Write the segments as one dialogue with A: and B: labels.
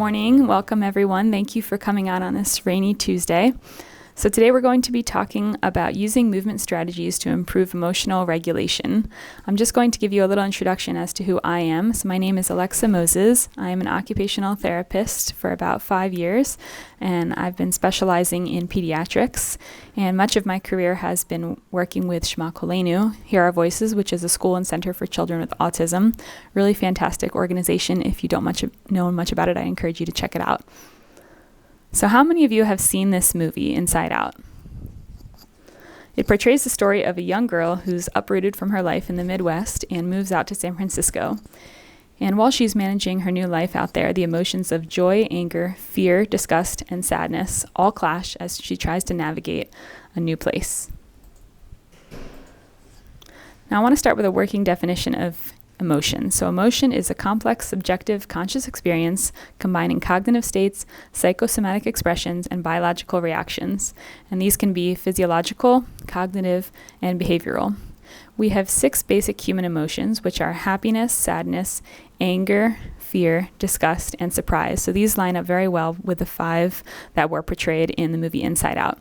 A: morning. Welcome, everyone. Thank you for coming out on this rainy Tuesday. So today we're going to be talking about using movement strategies to improve emotional regulation. I'm just going to give you a little introduction as to who I am. So my name is Alexa Moses. I am an occupational therapist for about 5 years, and I've been specializing in pediatrics. And much of my career has been working with Shema Kolainu, Hear Our Voices, which is a school and center for children with autism. Really fantastic organization. If you don't know much about it, I encourage you to check it out. So how many of you have seen this movie, Inside Out? It portrays the story of a young girl who's uprooted from her life in the Midwest and moves out to San Francisco. And while she's managing her new life out there, the emotions of joy, anger, fear, disgust, and sadness all clash as she tries to navigate a new place. Now I want to start with a working definition of emotion. So emotion is a complex, subjective, conscious experience combining cognitive states, psychosomatic expressions, and biological reactions. And these can be physiological, cognitive, and behavioral. We have 6 basic human emotions, which are happiness, sadness, anger, fear, disgust, and surprise. So these line up very well with the 5 that were portrayed in the movie Inside Out.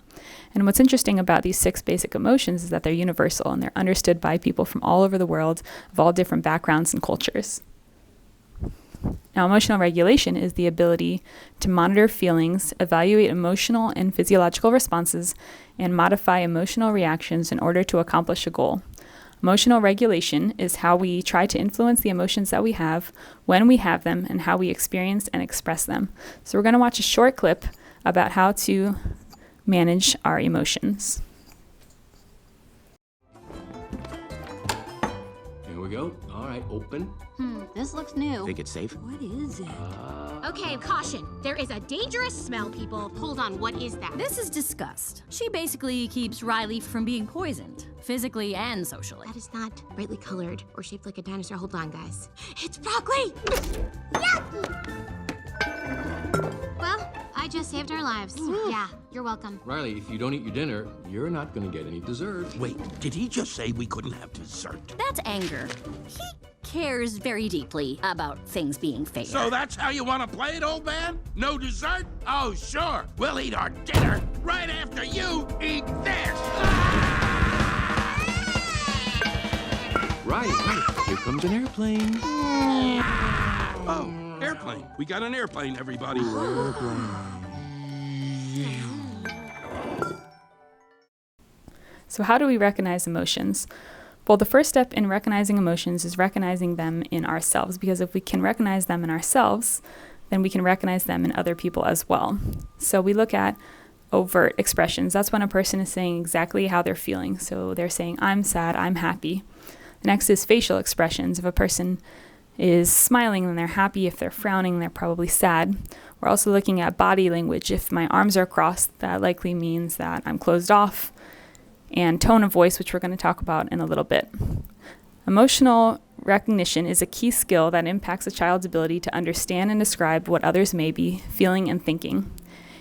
A: And what's interesting about these 6 basic emotions is that they're universal and they're understood by people from all over the world of all different backgrounds and cultures. Now, emotional regulation is the ability to monitor feelings, evaluate emotional and physiological responses, and modify emotional reactions in order to accomplish a goal. Emotional regulation is how we try to influence the emotions that we have, when we have them, and how we experience and express them. So we're going to watch a short clip about how to manage our emotions.
B: Here we go. All right, open.
C: This looks new.
B: Think it's safe?
C: What is it?
D: Okay, caution. There is a dangerous smell, people. Hold on, what is that?
C: This is disgust. She basically keeps Riley from being poisoned, physically and socially.
D: That is not brightly colored or shaped like a dinosaur. Hold on, guys. It's broccoli! Yucky! Well, I just saved our lives. Yeah, you're welcome.
B: Riley, if you don't eat your dinner, you're not going to get any dessert.
E: Wait, did he just say we couldn't have dessert?
C: That's anger. He cares very deeply about things being fair.
E: So that's how you want to play it, old man? No dessert? Oh, sure. We'll eat our dinner right after you eat this.
B: Riley, here comes an airplane.
E: Oh, airplane. We got an airplane, everybody.
A: So how do we recognize emotions? Well, the first step in recognizing emotions is recognizing them in ourselves, because if we can recognize them in ourselves, then we can recognize them in other people as well. So we look at overt expressions. That's when a person is saying exactly how they're feeling. So they're saying, I'm sad, I'm happy. The next is facial expressions. If a person is smiling, then they're happy. If they're frowning, they're probably sad. We're also looking at body language. If my arms are crossed, that likely means that I'm closed off. And tone of voice, which we're going to talk about in a little bit. Emotional recognition is a key skill that impacts a child's ability to understand and describe what others may be feeling and thinking.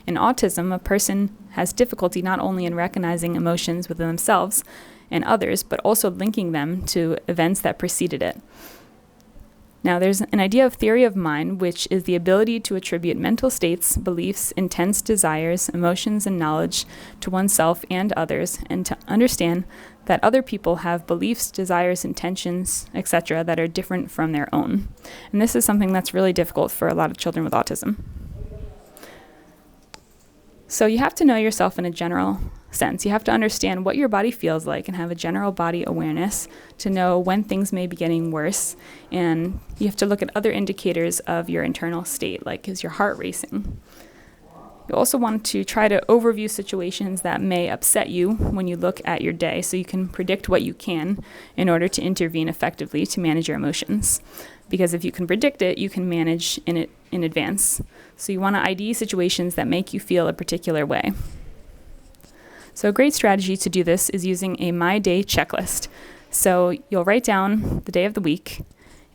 A: In autism, a person has difficulty not only in recognizing emotions within themselves and others, but also linking them to events that preceded it. Now, there's an idea of theory of mind, which is the ability to attribute mental states, beliefs, intense desires, emotions, and knowledge to oneself and others, and to understand that other people have beliefs, desires, intentions, etc., that are different from their own. And this is something that's really difficult for a lot of children with autism. So you have to know yourself in a general sense. You have to understand what your body feels like and have a general body awareness to know when things may be getting worse. And you have to look at other indicators of your internal state, like is your heart racing? You also want to try to overview situations that may upset you when you look at your day, so you can predict what you can in order to intervene effectively to manage your emotions. Because if you can predict it, you can manage it in advance. So you want to ID situations that make you feel a particular way. So a great strategy to do this is using a My Day checklist. So you'll write down the day of the week,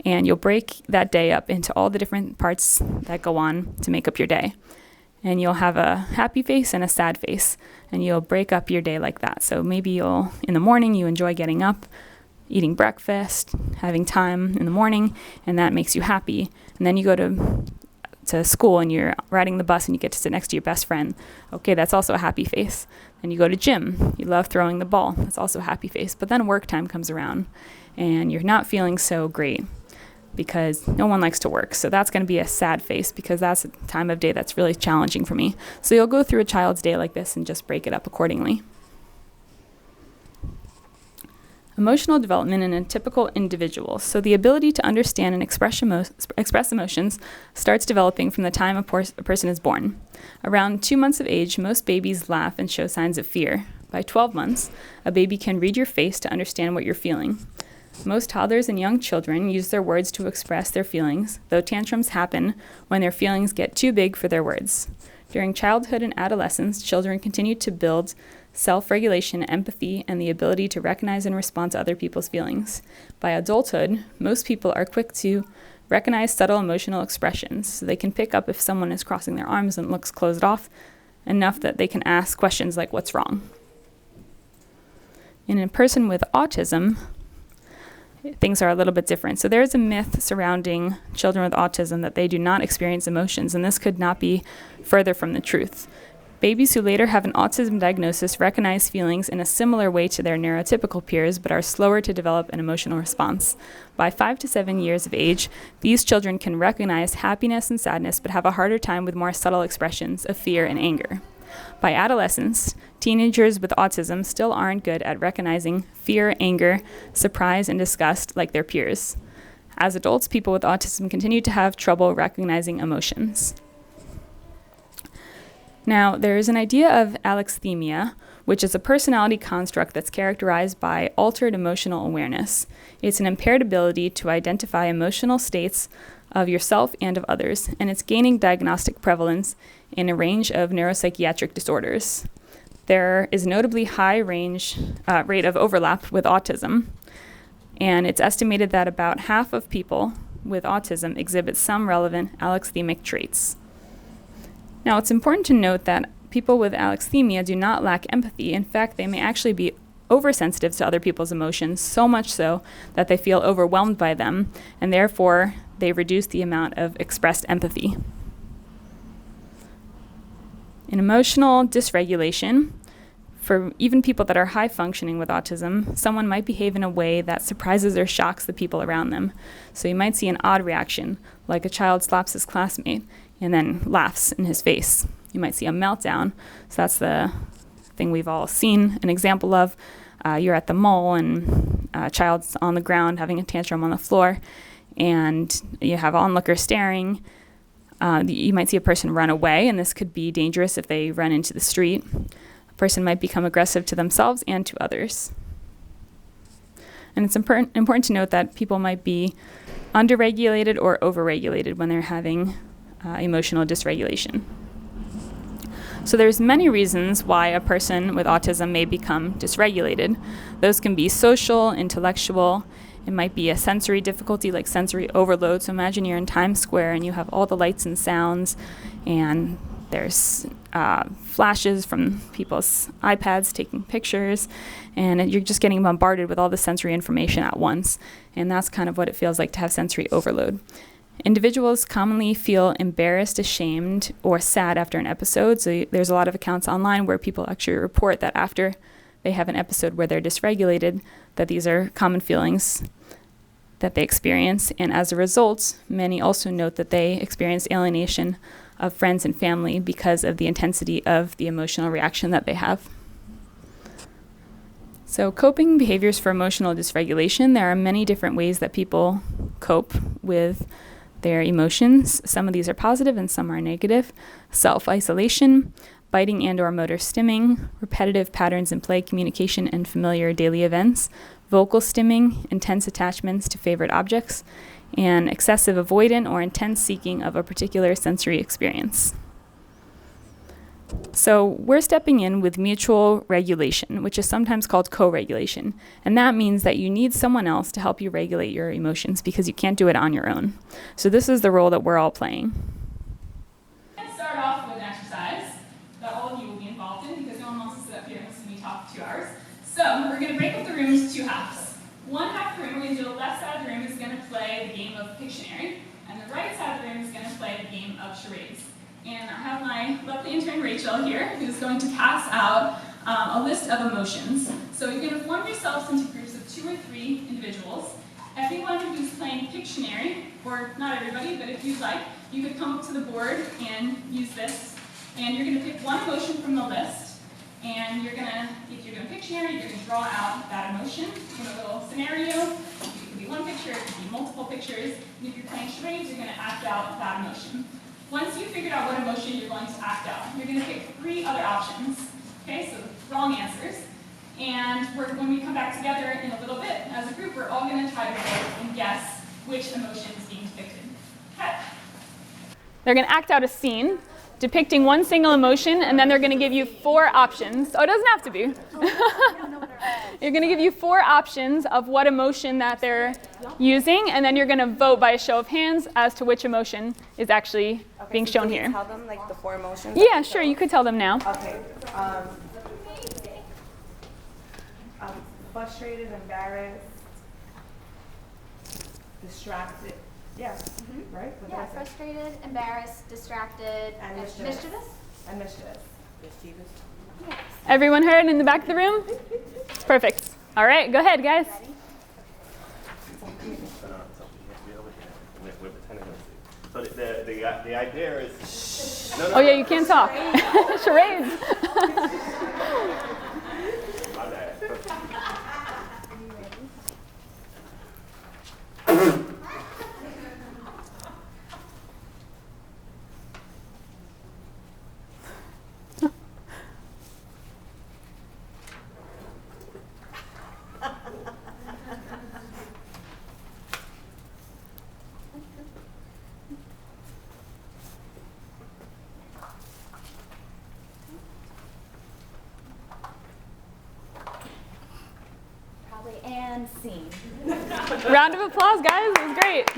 A: and you'll break that day up into all the different parts that go on to make up your day. And you'll have a happy face and a sad face, and you'll break up your day like that. So maybe in the morning, you enjoy getting up, eating breakfast, having time in the morning, and that makes you happy. And then you go to to school and you're riding the bus and you get to sit next to your best friend. Okay, that's also a happy face. Then you go to gym. You love throwing the ball. That's also a happy face. But then work time comes around and you're not feeling so great because no one likes to work. So that's going to be a sad face because that's a time of day that's really challenging for me. So you'll go through a child's day like this and just break it up accordingly. Emotional development in a typical individual. So the ability to understand and express emotions starts developing from the time a person is born. Around 2 months of age, most babies laugh and show signs of fear. By 12 months, a baby can read your face to understand what you're feeling. Most toddlers and young children use their words to express their feelings, though tantrums happen when their feelings get too big for their words. During childhood and adolescence, children continue to build self-regulation, empathy, and the ability to recognize and respond to other people's feelings. By adulthood, most people are quick to recognize subtle emotional expressions, so they can pick up if someone is crossing their arms and looks closed off enough that they can ask questions like, "What's wrong?" In a person with autism, things are a little bit different. So there is a myth surrounding children with autism that they do not experience emotions, and this could not be further from the truth. Babies who later have an autism diagnosis recognize feelings in a similar way to their neurotypical peers, but are slower to develop an emotional response. By 5 to 7 years of age, these children can recognize happiness and sadness, but have a harder time with more subtle expressions of fear and anger. By adolescence, teenagers with autism still aren't good at recognizing fear, anger, surprise, and disgust like their peers. As adults, people with autism continue to have trouble recognizing emotions. Now, there is an idea of alexithymia, which is a personality construct that's characterized by altered emotional awareness. It's an impaired ability to identify emotional states of yourself and of others, and it's gaining diagnostic prevalence in a range of neuropsychiatric disorders. There is a notably high rate of overlap with autism, and it's estimated that about half of people with autism exhibit some relevant alexithymic traits. Now, it's important to note that people with alexithymia do not lack empathy. In fact, they may actually be oversensitive to other people's emotions, so much so that they feel overwhelmed by them, and therefore they reduce the amount of expressed empathy. In emotional dysregulation, for even people that are high functioning with autism, someone might behave in a way that surprises or shocks the people around them. So you might see an odd reaction, like a child slaps his classmate and then laughs in his face. You might see a meltdown. So that's the thing we've all seen an example of. You're at the mall and a child's on the ground having a tantrum on the floor, and you have onlookers staring. You might see a person run away, and this could be dangerous if they run into the street. A person might become aggressive to themselves and to others. And it's important to note that people might be underregulated or overregulated when they're having emotional dysregulation. So there's many reasons why a person with autism may become dysregulated. Those can be social, intellectual. It might be a sensory difficulty like sensory overload. So imagine you're in Times Square and you have all the lights and sounds, and there's flashes from people's iPads taking pictures, and you're just getting bombarded with all the sensory information at once. And that's kind of what it feels like to have sensory overload. Individuals commonly feel embarrassed, ashamed, or sad after an episode. So there's a lot of accounts online where people actually report that after they have an episode where they're dysregulated, that these are common feelings that they experience. And as a result, many also note that they experience alienation of friends and family because of the intensity of the emotional reaction that they have. So coping behaviors for emotional dysregulation, there are many different ways that people cope with their emotions. Some of these are positive and some are negative. Self-isolation, biting and or motor stimming, repetitive patterns in play, communication, and familiar daily events, vocal stimming, intense attachments to favorite objects, and excessive avoidant or intense seeking of a particular sensory experience. So we're stepping in with mutual regulation, which is sometimes called co-regulation. And that means that you need someone else to help you regulate your emotions because you can't do it on your own. So this is the role that we're all playing.
F: Let's start off with an exercise that all of you will be involved in because no one wants to sit up here and listen to me talk for 2 hours. So we're going to break up the room into 2 halves. One half of the room, we're going to do the left side of the room is going to to play the game of Pictionary, and the right side of the room is going to play the game of charades. And I have my lovely intern Rachel here, who's going to pass out a list of emotions. So you're going to form yourselves into groups of 2 or 3 individuals. Everyone who's playing Pictionary, or not everybody, but if you'd like, you could come up to the board and use this. And you're going to pick one emotion from the list. And you're going to, if you're doing Pictionary, you're going to draw out that emotion in a little scenario. It could be one picture, it could be multiple pictures. And if you're playing charades, you're going to act out that emotion. Once you've figured out what emotion you're going to act out, you're going to pick 3 other options. Okay, so wrong answers. And when we come back together in a little bit, as a group, we're all going to try to vote and guess which emotion is being depicted. Okay?
A: They're going to act out a scene depicting one single emotion, and then they're going to give you 4 options. Oh, it doesn't have to be. You're going to give you 4 options of what emotion that they're using, and then you're going to vote by a show of hands as to which emotion is actually being shown here.
G: Tell them like the 4 emotions?
A: Yeah, sure, you could tell them now.
G: Okay. Frustrated, embarrassed, distracted. Yeah. Right? What did I say?
H: Frustrated, embarrassed, distracted,
G: And mischievous. And mischievous. Mischievous.
H: Yes.
A: Everyone heard in the back of the room? Perfect. All right, go ahead, guys.
I: So the idea is. No,
A: Oh, yeah, you can't talk. Charades.
I: My bad.
H: Probably and scene.
A: Round of applause, guys. It was great.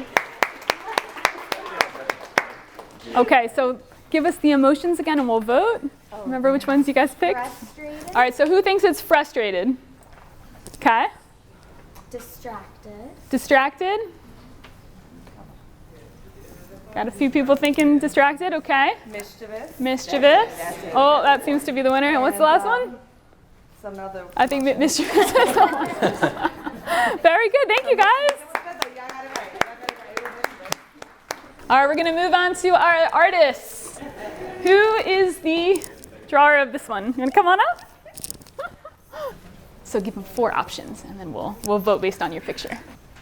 A: Okay, so give us the emotions again and we'll vote. Remember which ones you guys picked?
H: Frustrated,
A: All right, so who thinks it's frustrated? Okay.
H: distracted,
A: Distracted? Got a few people thinking distracted, okay.
G: Mischievous.
A: Mischievous. Oh, that seems to be the winner. And what's the last one?
G: Some other.
A: I think mischievous is the one. Very good, thank you guys. All right, we're going to move on to our artists. Who is the drawer of this one? You want to come on up? So give them 4 options, and then we'll vote based on your picture.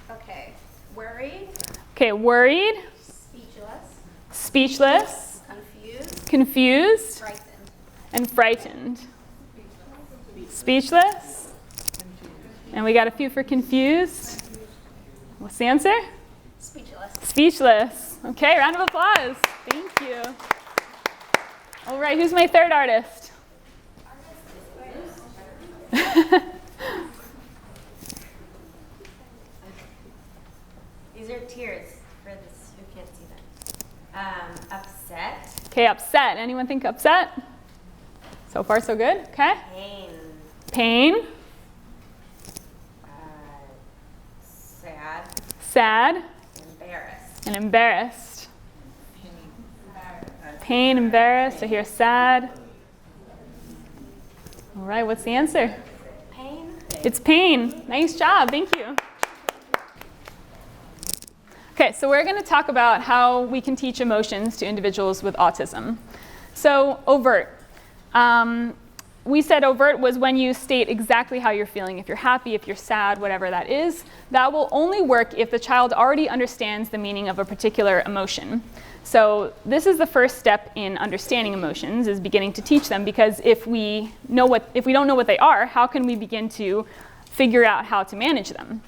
H: okay, worried,
A: Okay, worried,
H: speechless,
A: speechless,
H: confused,
A: confused,
H: frightened.
A: and frightened. Speechless. And we got a few for confused. What's the answer?
H: Speechless.
A: Speechless. Okay, round of applause. Thank you. All right, who's my 3rd artist?
J: These are tears for this, you can't see that. Upset.
A: Okay, upset. Anyone think upset? So far, so good. Okay.
J: Pain.
A: Pain.
J: Sad.
A: Sad.
J: Embarrassed.
A: And embarrassed. Pain, embarrassed. I hear sad. All right, what's the answer?
J: Pain.
A: It's pain. Nice job. Thank you. Okay, so we're going to talk about how we can teach emotions to individuals with autism. So, overt. We said overt was when you state exactly how you're feeling. If you're happy, if you're sad, whatever that is. That will only work if the child already understands the meaning of a particular emotion. So this is the first step in understanding emotions, is beginning to teach them, because if we don't know what they are, how can we begin to figure out how to manage them?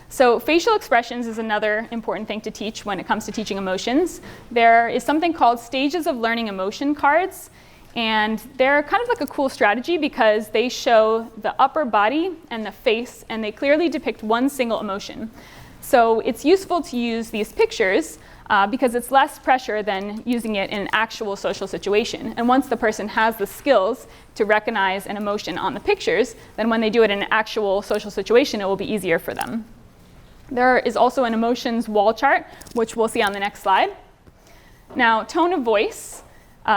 A: So facial expressions is another important thing to teach when it comes to teaching emotions. There is something called stages of learning emotion cards. And they're kind of like a cool strategy because they show the upper body and the face, and they clearly depict one single emotion. So it's useful to use these pictures because it's less pressure than using it in an actual social situation. And once the person has the skills to recognize an emotion on the pictures, then when they do it in an actual social situation, it will be easier for them. There is also an emotions wall chart, which we'll see on the next slide. Now, tone of voice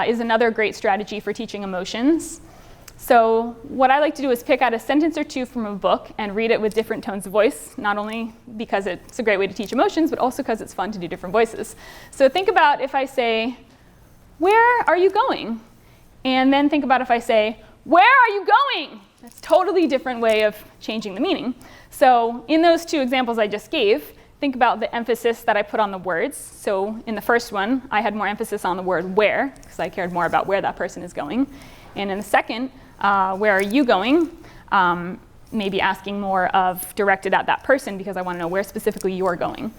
A: is another great strategy for teaching emotions. So what I like to do is pick out a sentence or two from a book and read it with different tones of voice, not only because it's a great way to teach emotions, but also because it's fun to do different voices. So think about if I say, "Where are you going?" And then think about if I say, "Where are you going?" That's a totally different way of changing the meaning. So in those two examples I just gave, think about the emphasis that I put on the words. So in the first one, I had more emphasis on the word where, because I cared more about where that person is going. And in the second, where are you going? Maybe asking more of directed at that person because I want to know where specifically you're going.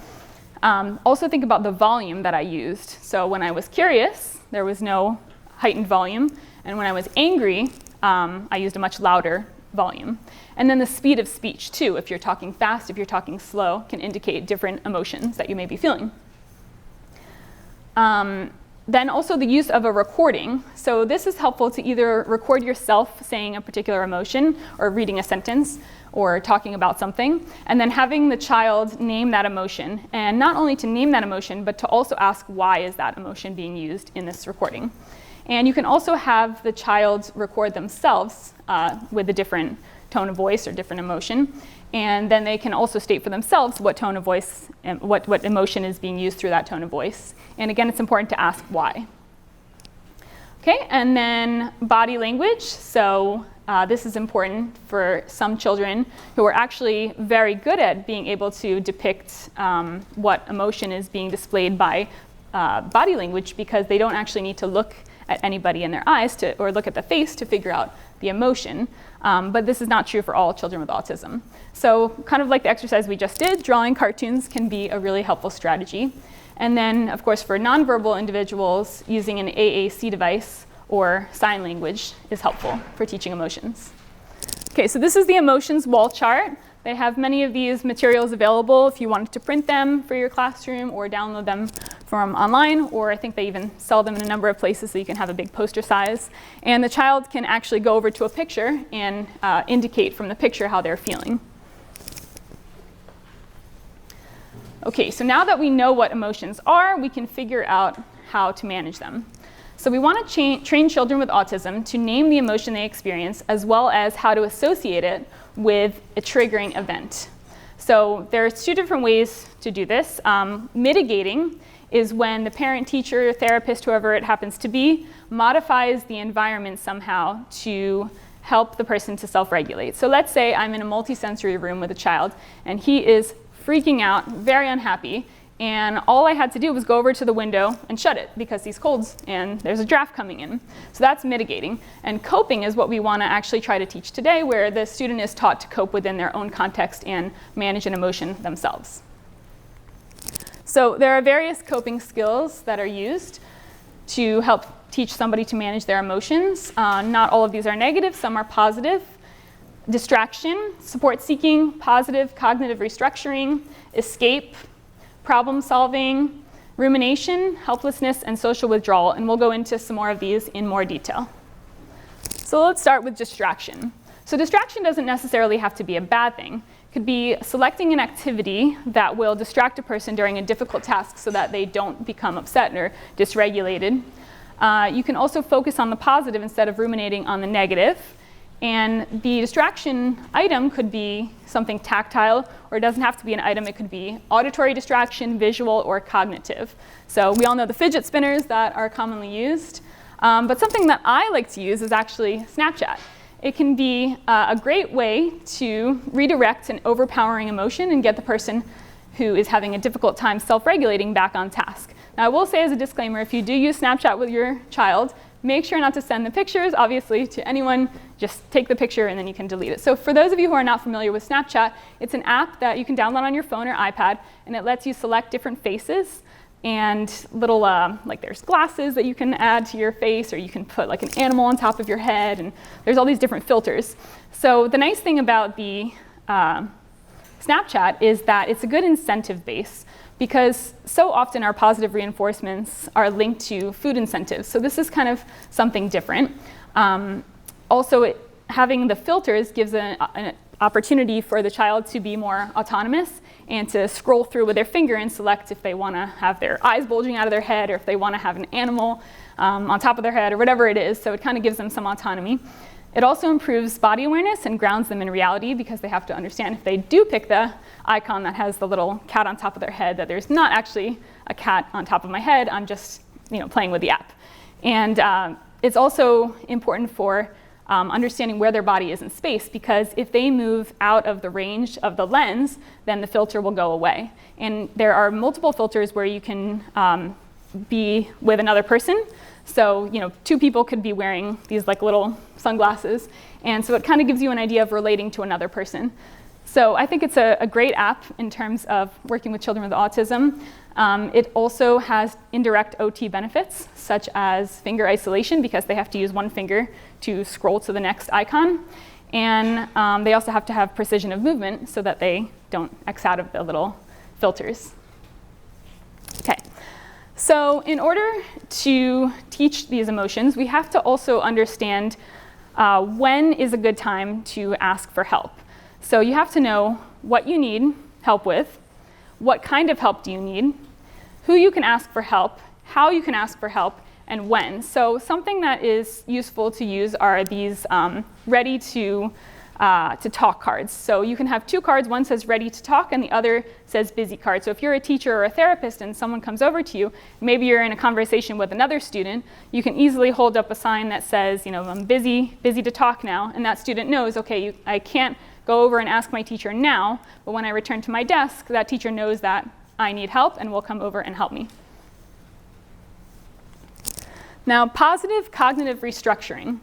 A: Also think about the volume that I used. So when I was curious, there was no heightened volume. And when I was angry, I used a much louder volume. And then the speed of speech, too. If you're talking fast, if you're talking slow, can indicate different emotions that you may be feeling. Then also the use of a recording. So this is helpful to either record yourself saying a particular emotion or reading a sentence or talking about something, and then having the child name that emotion. And not only to name that emotion, but to also ask why is that emotion being used in this recording. And you can also have the child record themselves with a different tone of voice or different emotion. And then they can also state for themselves what tone of voice and what emotion is being used through that tone of voice. And again, it's important to ask why. Okay, and then body language. So this is important for some children who are actually very good at being able to depict what emotion is being displayed by body language, because they don't actually need to look at anybody in their eyes or look at the face to figure out the emotion. But this is not true for all children with autism. So kind of like the exercise we just did, drawing cartoons can be a really helpful strategy. And then, of course, for nonverbal individuals, using an AAC device or sign language is helpful for teaching emotions. Okay, so this is the emotions wall chart. They have many of these materials available if you wanted to print them for your classroom or download them from online, or I think they even sell them in a number of places so you can have a big poster size. And the child can actually go over to a picture and indicate from the picture how they're feeling. Okay, so now that we know what emotions are, we can figure out how to manage them. So we want to train children with autism to name the emotion they experience, as well as how to associate it with a triggering event. So there's two different ways to do this. Mitigating is when the parent, teacher, therapist, whoever it happens to be, modifies the environment somehow to help the person to self-regulate. So let's say I'm in a multisensory room with a child, and he is freaking out, very unhappy, and all I had to do was go over to the window and shut it because he's cold and there's a draft coming in. So that's mitigating. And coping is what we want to actually try to teach today, where the student is taught to cope within their own context and manage an emotion themselves. So there are various coping skills that are used to help teach somebody to manage their emotions. Not all of these are negative, some are positive. Distraction, support seeking, positive cognitive restructuring, escape, problem solving, rumination, helplessness, and social withdrawal. And we'll go into some more of these in more detail. So let's start with distraction. So distraction doesn't necessarily have to be a bad thing. It could be selecting an activity that will distract a person during a difficult task so that they don't become upset or dysregulated. You can also focus on the positive instead of ruminating on the negative. And the distraction item could be something tactile, or it doesn't have to be an item. It could be auditory distraction, visual, or cognitive. So we all know the fidget spinners that are commonly used. But something that I like to use is actually Snapchat. It can be a great way to redirect an overpowering emotion and get the person who is having a difficult time self-regulating back on task. Now, I will say as a disclaimer, if you do use Snapchat with your child, make sure not to send the pictures, obviously, to anyone. Just take the picture and then you can delete it. So for those of you who are not familiar with Snapchat, it's an app that you can download on your phone or iPad, and it lets you select different faces and little, like there's glasses that you can add to your face, or you can put like an animal on top of your head, and there's all these different filters. So the nice thing about the Snapchat is that it's a good incentive base, because so often our positive reinforcements are linked to food incentives. So this is kind of something different. Also, having the filters gives an opportunity for the child to be more autonomous and to scroll through with their finger and select if they want to have their eyes bulging out of their head or if they want to have an animal on top of their head or whatever it is. So it kind of gives them some autonomy. It also improves body awareness and grounds them in reality because they have to understand if they do pick the icon that has the little cat on top of their head, that there's not actually a cat on top of my head. I'm just playing with the app. And it's also important for understanding where their body is in space, because if they move out of the range of the lens, then the filter will go away. And there are multiple filters where you can be with another person. So, two people could be wearing these like little sunglasses. And so it kind of gives you an idea of relating to another person. So I think it's a great app in terms of working with children with autism. It also has indirect OT benefits, such as finger isolation, because they have to use one finger to scroll to the next icon. And they also have to have precision of movement so that they don't X out of the little filters. Okay. So in order to teach these emotions, we have to also understand when is a good time to ask for help. So you have to know what you need help with, what kind of help do you need, who you can ask for help, how you can ask for help, and when. So something that is useful to use are these ready to talk cards. So you can have two cards. One says ready to talk and the other says busy card. So if you're a teacher or a therapist and someone comes over to you, maybe you're in a conversation with another student, you can easily hold up a sign that says, I'm busy to talk now. And that student knows, okay, I can't go over and ask my teacher now, but when I return to my desk, that teacher knows that I need help and will come over and help me. Now, positive cognitive restructuring.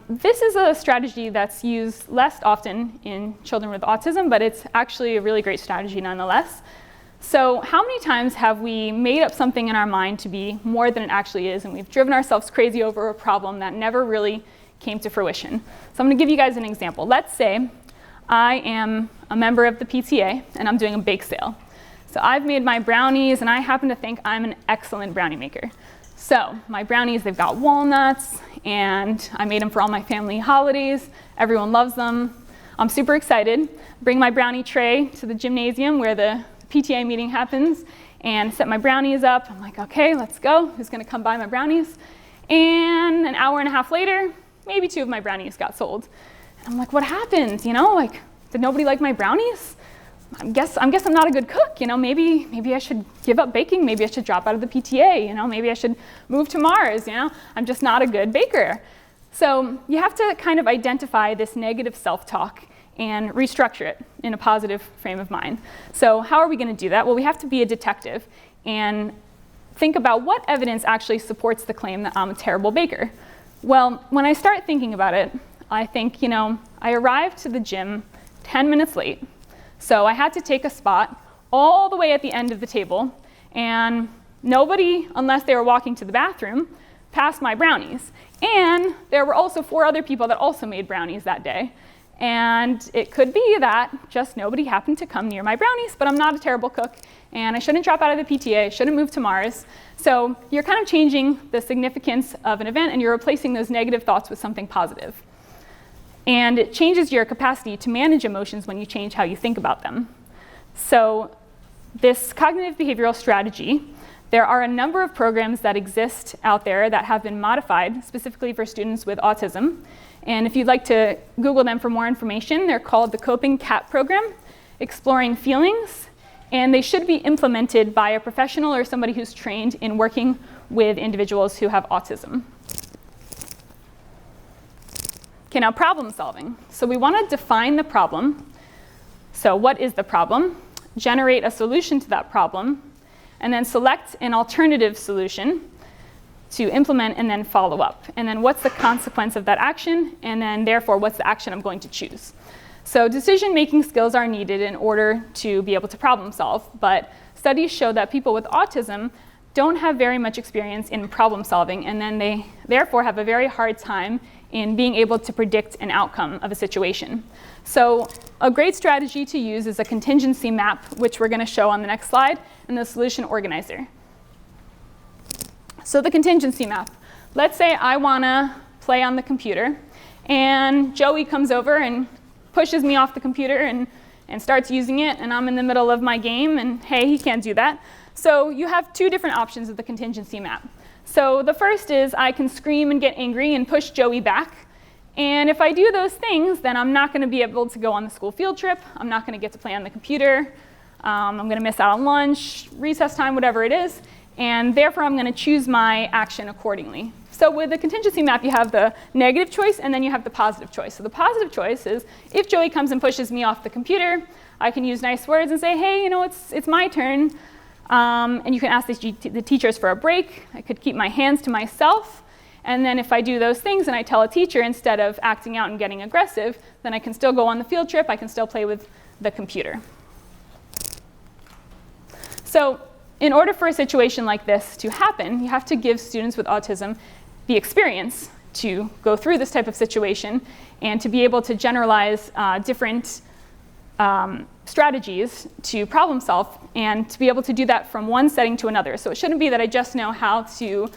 A: This is a strategy that's used less often in children with autism, but it's actually a really great strategy nonetheless. So how many times have we made up something in our mind to be more than it actually is, and we've driven ourselves crazy over a problem that never really came to fruition? So I'm going to give you guys an example. Let's say I am a member of the PTA, and I'm doing a bake sale. So I've made my brownies, and I happen to think I'm an excellent brownie maker. So my brownies, they've got walnuts, and I made them for all my family holidays. Everyone loves them. I'm super excited. Bring my brownie tray to the gymnasium where the PTA meeting happens and set my brownies up. I'm like, okay, let's go. Who's going to come buy my brownies? And an hour and a half later, maybe 2 of my brownies got sold. And I'm like, what happened? Did nobody like my brownies? I guess I'm not a good cook. Maybe I should give up baking. Maybe I should drop out of the PTA. Maybe I should move to Mars. I'm just not a good baker. So you have to kind of identify this negative self-talk and restructure it in a positive frame of mind. So how are we going to do that? Well, we have to be a detective and think about what evidence actually supports the claim that I'm a terrible baker. Well, when I start thinking about it, I think, I arrived to the gym 10 minutes late. So I had to take a spot all the way at the end of the table, and nobody, unless they were walking to the bathroom, passed my brownies. And there were also 4 other people that also made brownies that day. And it could be that just nobody happened to come near my brownies, but I'm not a terrible cook, and I shouldn't drop out of the PTA, shouldn't move to Mars. So you're kind of changing the significance of an event, and you're replacing those negative thoughts with something positive. And it changes your capacity to manage emotions when you change how you think about them. So this cognitive behavioral strategy, there are a number of programs that exist out there that have been modified specifically for students with autism. And if you'd like to Google them for more information, they're called the Coping CAT program, Exploring Feelings, and they should be implemented by a professional or somebody who's trained in working with individuals who have autism. Okay, now problem solving. So we want to define the problem. So what is the problem? Generate a solution to that problem, and then select an alternative solution to implement and then follow up. And then what's the consequence of that action? And then therefore, what's the action I'm going to choose? So decision-making skills are needed in order to be able to problem solve, but studies show that people with autism don't have very much experience in problem solving, and then they therefore have a very hard time in being able to predict an outcome of a situation. So a great strategy to use is a contingency map, which we're going to show on the next slide, and the solution organizer. So the contingency map. Let's say I want to play on the computer, and Joey comes over and pushes me off the computer and and starts using it, and I'm in the middle of my game, and hey, he can't do that. So you have two different options of the contingency map. So the first is I can scream and get angry and push Joey back. And if I do those things, then I'm not going to be able to go on the school field trip. I'm not going to get to play on the computer. I'm going to miss out on lunch, recess time, whatever it is. And therefore, I'm going to choose my action accordingly. So with the contingency map, you have the negative choice, and then you have the positive choice. So the positive choice is if Joey comes and pushes me off the computer, I can use nice words and say, hey, you know, it's my turn. And you can ask the teachers for a break. I could keep my hands to myself. And then if I do those things and I tell a teacher instead of acting out and getting aggressive, then I can still go on the field trip. I can still play with the computer. So in order for a situation like this to happen, you have to give students with autism the experience to go through this type of situation and to be able to generalize different strategies to problem solve and to be able to do that from one setting to another. So it shouldn't be that I just know how to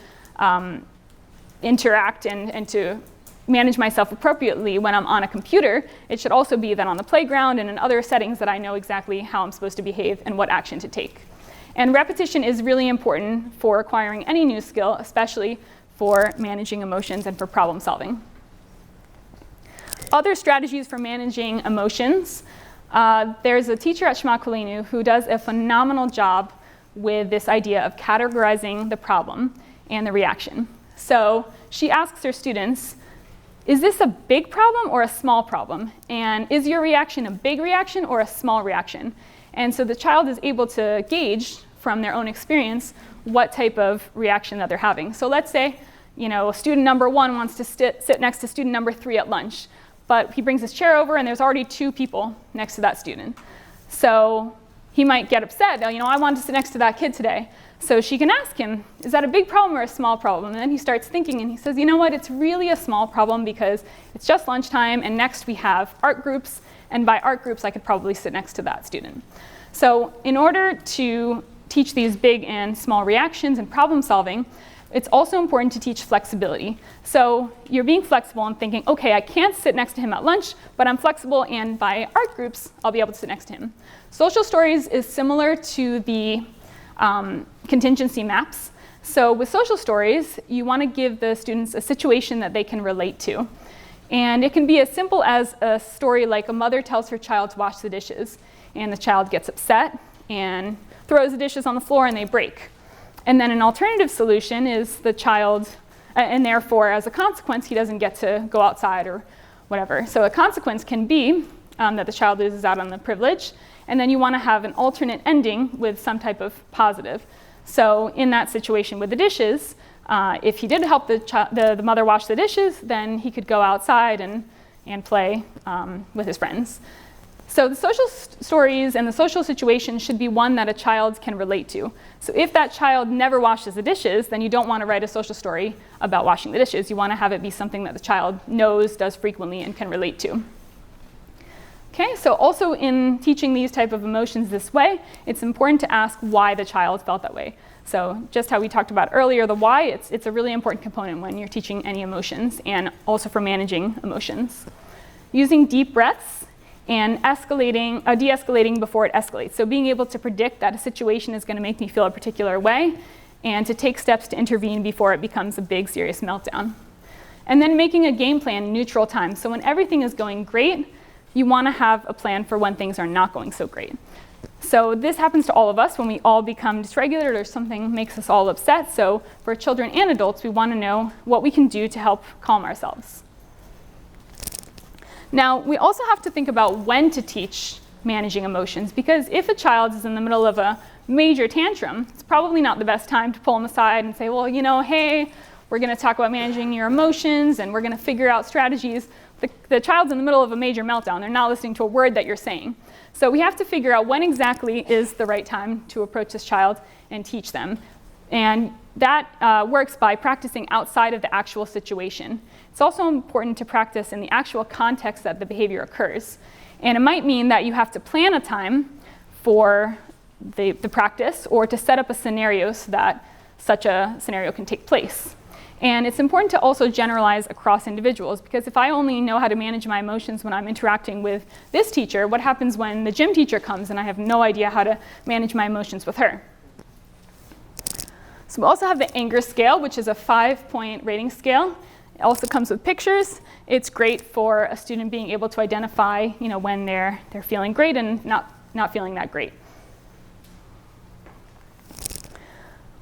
A: interact and to manage myself appropriately when I'm on a computer. It should also be that on the playground and in other settings that I know exactly how I'm supposed to behave and what action to take. And repetition is really important for acquiring any new skill, especially for managing emotions and for problem solving. Other strategies for managing emotions. There's a teacher at Shema Kolainu who does a phenomenal job with this idea of categorizing the problem and the reaction. So she asks her students, is this a big problem or a small problem? And is your reaction a big reaction or a small reaction? And so the child is able to gauge from their own experience what type of reaction that they're having. So let's say, you know, student number 1 wants to sit next to student number 3 at lunch, but he brings his chair over and there's already 2 people next to that student. So he might get upset. You know, I want to sit next to that kid today. So she can ask him, is that a big problem or a small problem? And then he starts thinking and he says, you know what, it's really a small problem because it's just lunchtime and next we have art groups, and by art groups I could probably sit next to that student. So in order to teach these big and small reactions and problem solving, it's also important to teach flexibility. So you're being flexible and thinking, okay, I can't sit next to him at lunch, but I'm flexible and by art groups I'll be able to sit next to him. Social stories is similar to the contingency maps. So with social stories, you want to give the students a situation that they can relate to. And it can be as simple as a story like a mother tells her child to wash the dishes, and the child gets upset and throws the dishes on the floor and they break. And then an alternative solution is the child, and therefore as a consequence, he doesn't get to go outside or whatever. So a consequence can be that the child loses out on the privilege, and then you want to have an alternate ending with some type of positive. So in that situation with the dishes, if he did help the mother wash the dishes, then he could go outside and play with his friends. So the social stories and the social situation should be one that a child can relate to. So if that child never washes the dishes, then you don't want to write a social story about washing the dishes. You want to have it be something that the child knows, does frequently, and can relate to. Okay, so also in teaching these type of emotions this way, it's important to ask why the child felt that way. So just how we talked about earlier, the why, it's a really important component when you're teaching any emotions and also for managing emotions. Using deep breaths and de-escalating before it escalates. So being able to predict that a situation is going to make me feel a particular way and to take steps to intervene before it becomes a big, serious meltdown. And then making a game plan in neutral time. So when everything is going great, you want to have a plan for when things are not going so great. So this happens to all of us when we all become dysregulated or something makes us all upset. So for children and adults, we want to know what we can do to help calm ourselves. Now, we also have to think about when to teach managing emotions, because if a child is in the middle of a major tantrum, it's probably not the best time to pull them aside and say, well, you know, hey, we're going to talk about managing your emotions and we're going to figure out strategies. The child's in the middle of a major meltdown. They're not listening to a word that you're saying. So we have to figure out when exactly is the right time to approach this child and teach them. And that works by practicing outside of the actual situation. It's also important to practice in the actual context that the behavior occurs. And it might mean that you have to plan a time for the practice or to set up a scenario so that such a scenario can take place. And it's important to also generalize across individuals, because if I only know how to manage my emotions when I'm interacting with this teacher, what happens when the gym teacher comes and I have no idea how to manage my emotions with her? So we also have the anger scale, which is a 5-point rating scale. It also comes with pictures. It's great for a student being able to identify, when they're feeling great and not feeling that great.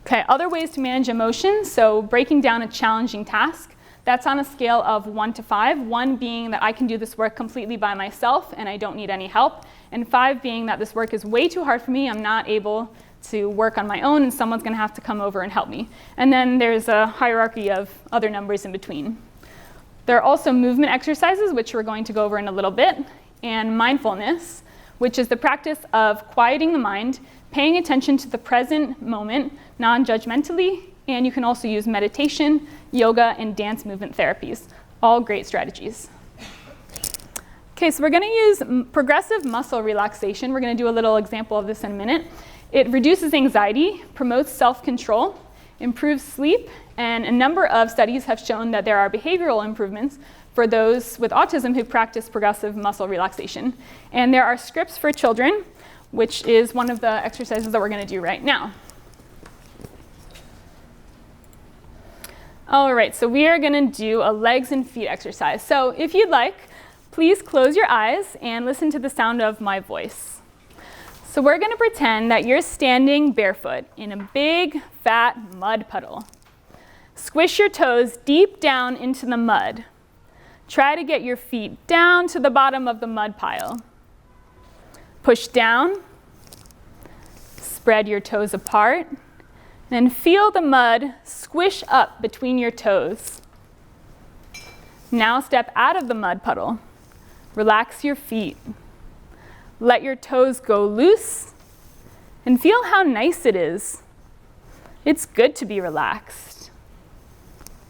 A: Okay, other ways to manage emotions. So breaking down a challenging task. That's on a scale of 1 to 5. 1 being that I can do this work completely by myself and I don't need any help. And 5 being that this work is way too hard for me. I'm not able to work on my own and someone's going to have to come over and help me. And then there's a hierarchy of other numbers in between. There are also movement exercises, which we're going to go over in a little bit, and mindfulness, which is the practice of quieting the mind, paying attention to the present moment non-judgmentally, and you can also use meditation, yoga, and dance movement therapies. All great strategies. Okay, so we're going to use progressive muscle relaxation. We're going to do a little example of this in a minute. It reduces anxiety, promotes self-control, improves sleep, and a number of studies have shown that there are behavioral improvements for those with autism who practice progressive muscle relaxation. And there are scripts for children, which is one of the exercises that we're going to do right now. All right, so we are going to do a legs and feet exercise. So if you'd like, please close your eyes and listen to the sound of my voice. So we're going to pretend that you're standing barefoot in a big, fat mud puddle. Squish your toes deep down into the mud. Try to get your feet down to the bottom of the mud pile. Push down. Spread your toes apart. And feel the mud squish up between your toes. Now step out of the mud puddle. Relax your feet. Let your toes go loose and feel how nice it is. It's good to be relaxed.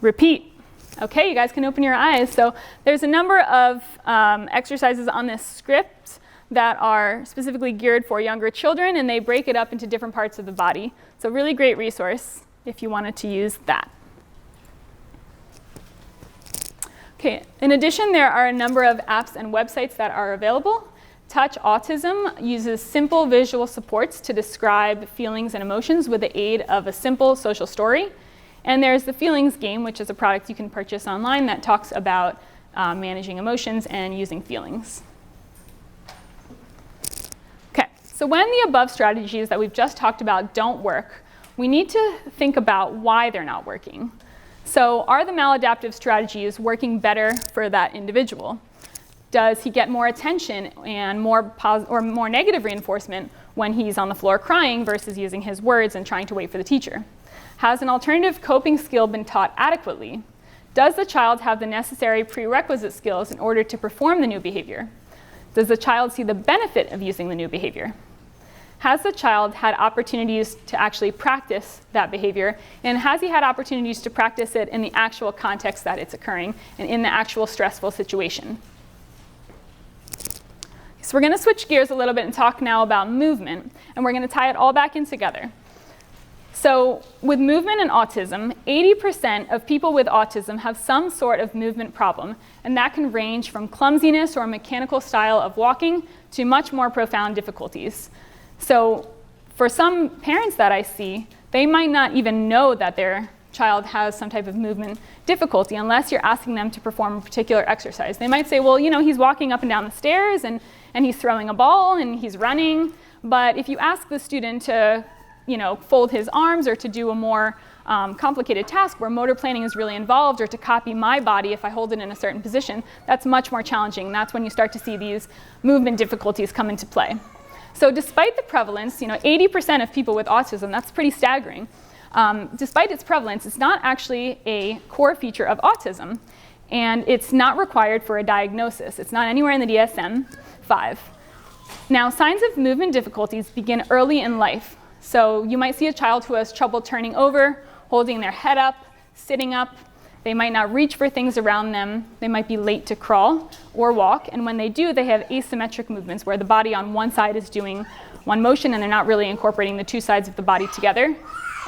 A: Repeat. Okay, you guys can open your eyes. So there's a number of exercises on this script that are specifically geared for younger children, and they break it up into different parts of the body. So really great resource if you wanted to use that. Okay, in addition, there are a number of apps and websites that are available. Touch Autism uses simple visual supports to describe feelings and emotions with the aid of a simple social story. And there's the Feelings game, which is a product you can purchase online that talks about managing emotions and using feelings. Okay, so when the above strategies that we've just talked about don't work, we need to think about why they're not working. So are the maladaptive strategies working better for that individual? Does he get more attention and more negative reinforcement when he's on the floor crying versus using his words and trying to wait for the teacher? Has an alternative coping skill been taught adequately? Does the child have the necessary prerequisite skills in order to perform the new behavior? Does the child see the benefit of using the new behavior? Has the child had opportunities to actually practice that behavior? And has he had opportunities to practice it in the actual context that it's occurring and in the actual stressful situation? So we're going to switch gears a little bit and talk now about movement, and we're going to tie it all back in together. So with movement and autism, 80% of people with autism have some sort of movement problem, and that can range from clumsiness or a mechanical style of walking to much more profound difficulties. So for some parents that I see, they might not even know that their child has some type of movement difficulty unless you're asking them to perform a particular exercise. They might say, well, he's walking up and down the stairs and he's throwing a ball and he's running. But if you ask the student to fold his arms or to do a more complicated task where motor planning is really involved, or to copy my body if I hold it in a certain position, that's much more challenging. That's when you start to see these movement difficulties come into play. So despite the prevalence, 80% of people with autism, that's pretty staggering. Despite its prevalence, it's not actually a core feature of autism, and it's not required for a diagnosis. It's not anywhere in the DSM-5. Now, signs of movement difficulties begin early in life. So you might see a child who has trouble turning over, holding their head up, sitting up. They might not reach for things around them. They might be late to crawl or walk. And when they do, they have asymmetric movements where the body on one side is doing one motion and they're not really incorporating the two sides of the body together.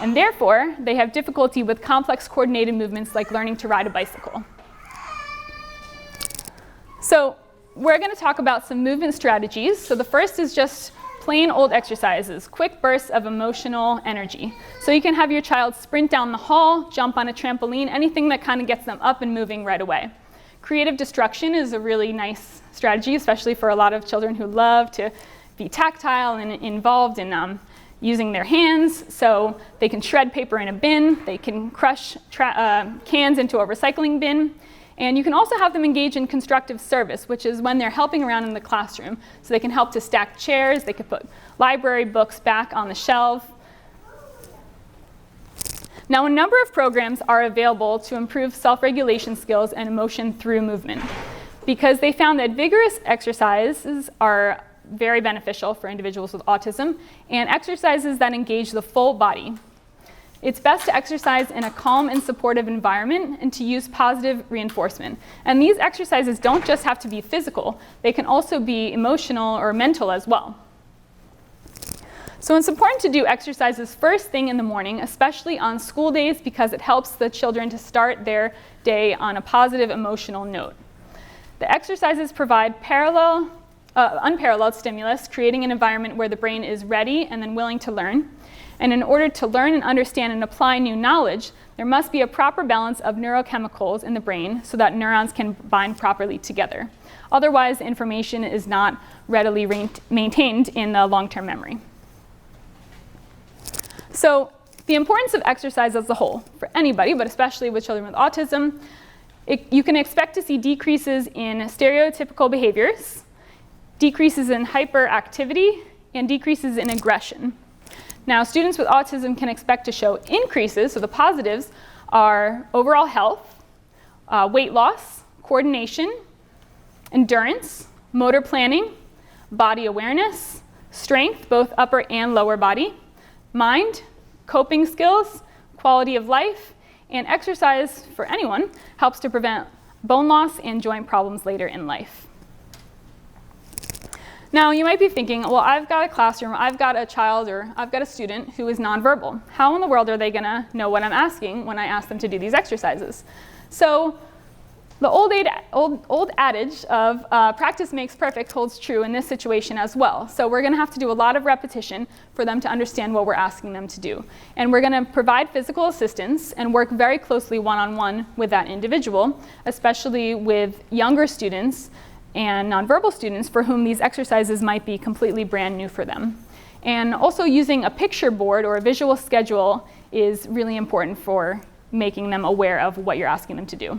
A: and therefore they have difficulty with complex coordinated movements like learning to ride a bicycle. So we're going to talk about some movement strategies. So the first is just plain old exercises, quick bursts of emotional energy. So you can have your child sprint down the hall, jump on a trampoline, anything that kind of gets them up and moving right away. Creative destruction is a really nice strategy, especially for a lot of children who love to be tactile and involved in using their hands. So they can shred paper in a bin, they can crush cans into a recycling bin, and you can also have them engage in constructive service, which is when they're helping around in the classroom. So they can help to stack chairs, they could put library books back on the shelf. Now, a number of programs are available to improve self-regulation skills and emotion through movement, because they found that vigorous exercises are very beneficial for individuals with autism, and exercises that engage the full body. It's best to exercise in a calm and supportive environment and to use positive reinforcement. And these exercises don't just have to be physical, they can also be emotional or mental as well. So it's important to do exercises first thing in the morning, especially on school days, because it helps the children to start their day on a positive emotional note. The exercises provide unparalleled stimulus, creating an environment where the brain is ready and then willing to learn. And in order to learn and understand and apply new knowledge, there must be a proper balance of neurochemicals in the brain so that neurons can bind properly together. Otherwise, information is not readily maintained in the long-term memory. So the importance of exercise as a whole, for anybody, but especially with children with autism, you can expect to see decreases in stereotypical behaviors, decreases in hyperactivity, and decreases in aggression. Now, students with autism can expect to show increases, so the positives are overall health, weight loss, coordination, endurance, motor planning, body awareness, strength, both upper and lower body, mind, coping skills, quality of life, and exercise for anyone helps to prevent bone loss and joint problems later in life. Now, you might be thinking, well, I've got a classroom, I've got a child, or I've got a student who is nonverbal. How in the world are they going to know what I'm asking when I ask them to do these exercises? So the old adage of practice makes perfect holds true in this situation as well. So we're going to have to do a lot of repetition for them to understand what we're asking them to do. And we're going to provide physical assistance and work very closely one-on-one with that individual, especially with younger students and nonverbal students for whom these exercises might be completely brand new for them. And also using a picture board or a visual schedule is really important for making them aware of what you're asking them to do.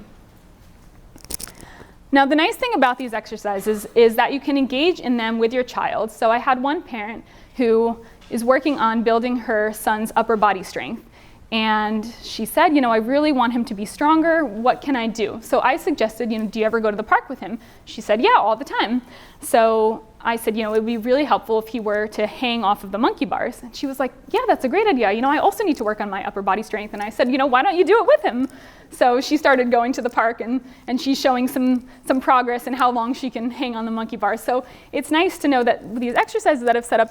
A: Now, the nice thing about these exercises is that you can engage in them with your child. So I had one parent who is working on building her son's upper body strength. And she said, I really want him to be stronger. What can I do? So I suggested, do you ever go to the park with him? She said, yeah, all the time. So I said, it would be really helpful if he were to hang off of the monkey bars. And she was like, yeah, that's a great idea. I also need to work on my upper body strength. And I said, why don't you do it with him? So she started going to the park, and she's showing some progress in how long she can hang on the monkey bars. So it's nice to know that these exercises that I've set up,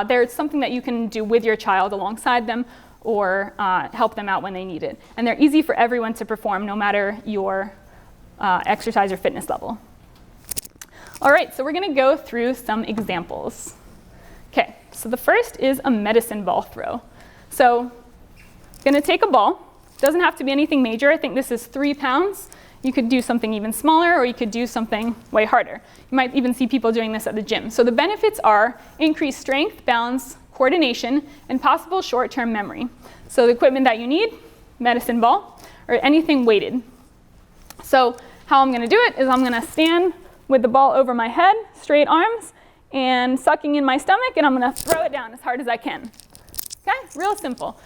A: there's something that you can do with your child alongside them or help them out when they need it. And they're easy for everyone to perform, no matter your exercise or fitness level. All right, so we're going to go through some examples. Okay, so the first is a medicine ball throw. So I'm going to take a ball. Doesn't have to be anything major. I think this is 3 pounds. You could do something even smaller, or you could do something way harder. You might even see people doing this at the gym. So the benefits are increased strength, balance, coordination, and possible short-term memory. So the equipment that you need, medicine ball, or anything weighted. So how I'm going to do it is I'm going to stand with the ball over my head, straight arms, and sucking in my stomach, and I'm going to throw it down as hard as I can. Okay, real simple.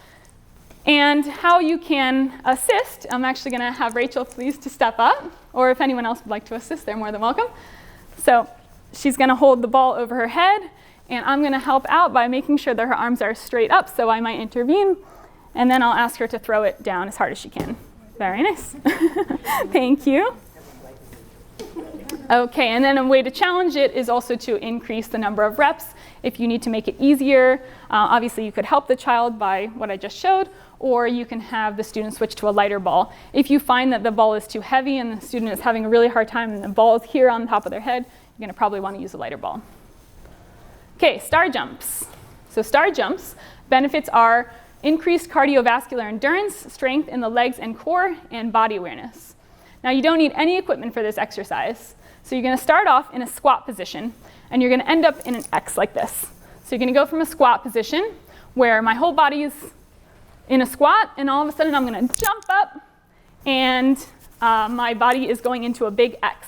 A: And how you can assist, I'm actually going to have Rachel please to step up, or if anyone else would like to assist, they're more than welcome. So she's going to hold the ball over her head, and I'm going to help out by making sure that her arms are straight up, so I might intervene, and then I'll ask her to throw it down as hard as she can. Very nice. Thank you. Okay, and then a way to challenge it is also to increase the number of reps. If you need to make it easier, obviously you could help the child by what I just showed, or you can have the student switch to a lighter ball. If you find that the ball is too heavy and the student is having a really hard time and the ball is here on top of their head, you're going to probably want to use a lighter ball. Okay, star jumps. So star jumps, benefits are increased cardiovascular endurance, strength in the legs and core, and body awareness. Now you don't need any equipment for this exercise. So you're going to start off in a squat position, and you're going to end up in an X like this. So you're going to go from a squat position where my whole body is in a squat, and all of a sudden I'm going to jump up, and my body is going into a big X.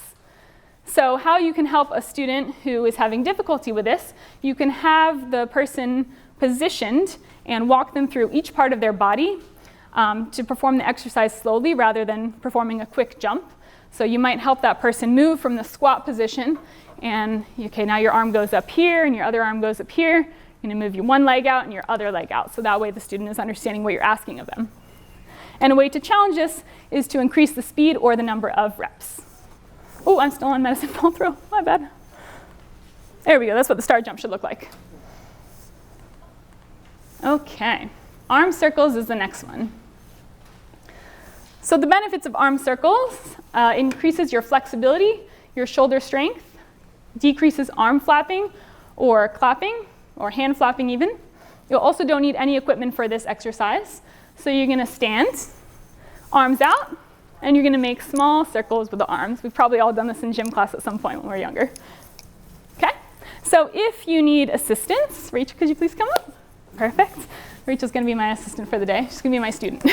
A: So how you can help a student who is having difficulty with this, you can have the person positioned and walk them through each part of their body to perform the exercise slowly rather than performing a quick jump. So you might help that person move from the squat position, and okay, now your arm goes up here and your other arm goes up here. You're going to move your one leg out and your other leg out, so that way the student is understanding what you're asking of them. And a way to challenge this is to increase the speed or the number of reps. Oh, I'm still on medicine ball throw, my bad. There we go, that's what the star jump should look like. Okay, arm circles is the next one. So the benefits of arm circles increases your flexibility, your shoulder strength, decreases arm flapping or clapping, or hand flapping even. You also don't need any equipment for this exercise. So you're going to stand, arms out, and you're going to make small circles with the arms. We've probably all done this in gym class at some point when we were younger. Okay? So if you need assistance, Rachel, could you please come up? Perfect. Rachel's going to be my assistant for the day. She's going to be my student.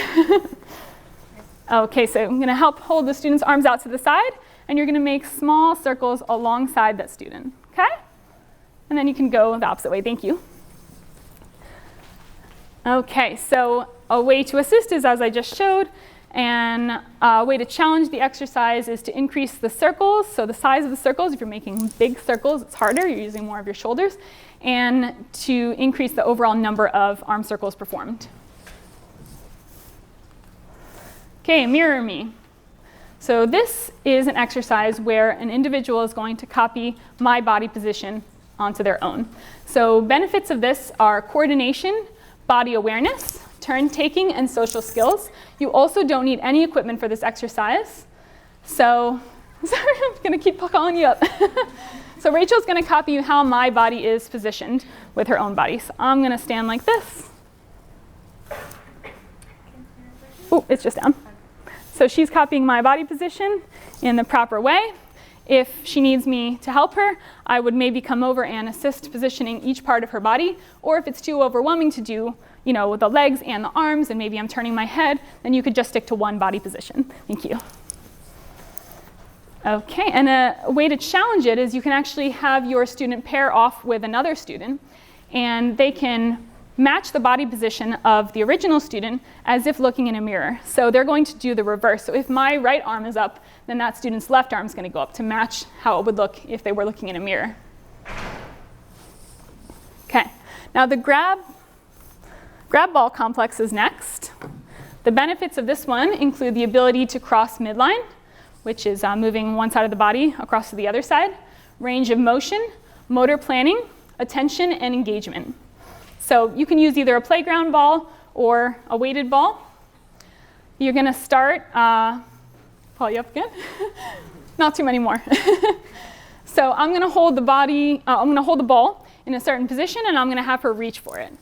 A: Okay, so I'm going to help hold the student's arms out to the side, and you're going to make small circles alongside that student. Okay? And then you can go the opposite way. Thank you. Okay, so a way to assist is as I just showed, and a way to challenge the exercise is to increase the circles. So the size of the circles, if you're making big circles, it's harder. You're using more of your shoulders. And to increase the overall number of arm circles performed. Okay, mirror me. So this is an exercise where an individual is going to copy my body position onto their own. So benefits of this are coordination, body awareness, turn taking, and social skills. You also don't need any equipment for this exercise. So, sorry, I'm going to keep calling you up. So Rachel's going to copy how my body is positioned with her own body. So I'm going to stand like this. Oh, it's just down. So she's copying my body position in the proper way. If she needs me to help her, I would maybe come over and assist positioning each part of her body. Or if it's too overwhelming to do, you know, with the legs and the arms, and maybe I'm turning my head, then you could just stick to one body position. Thank you. Okay, and a way to challenge it is you can actually have your student pair off with another student, and they can match the body position of the original student as if looking in a mirror. So they're going to do the reverse. So if my right arm is up, then that student's left arm is going to go up to match how it would look if they were looking in a mirror. Okay, now the grab ball complex is next. The benefits of this one include the ability to cross midline, which is moving one side of the body across to the other side, range of motion, motor planning, attention, and engagement. So you can use either a playground ball or a weighted ball. You're going to start, pull you up again, not too many more. So I'm going to hold the ball in a certain position, and I'm going to have her reach for it.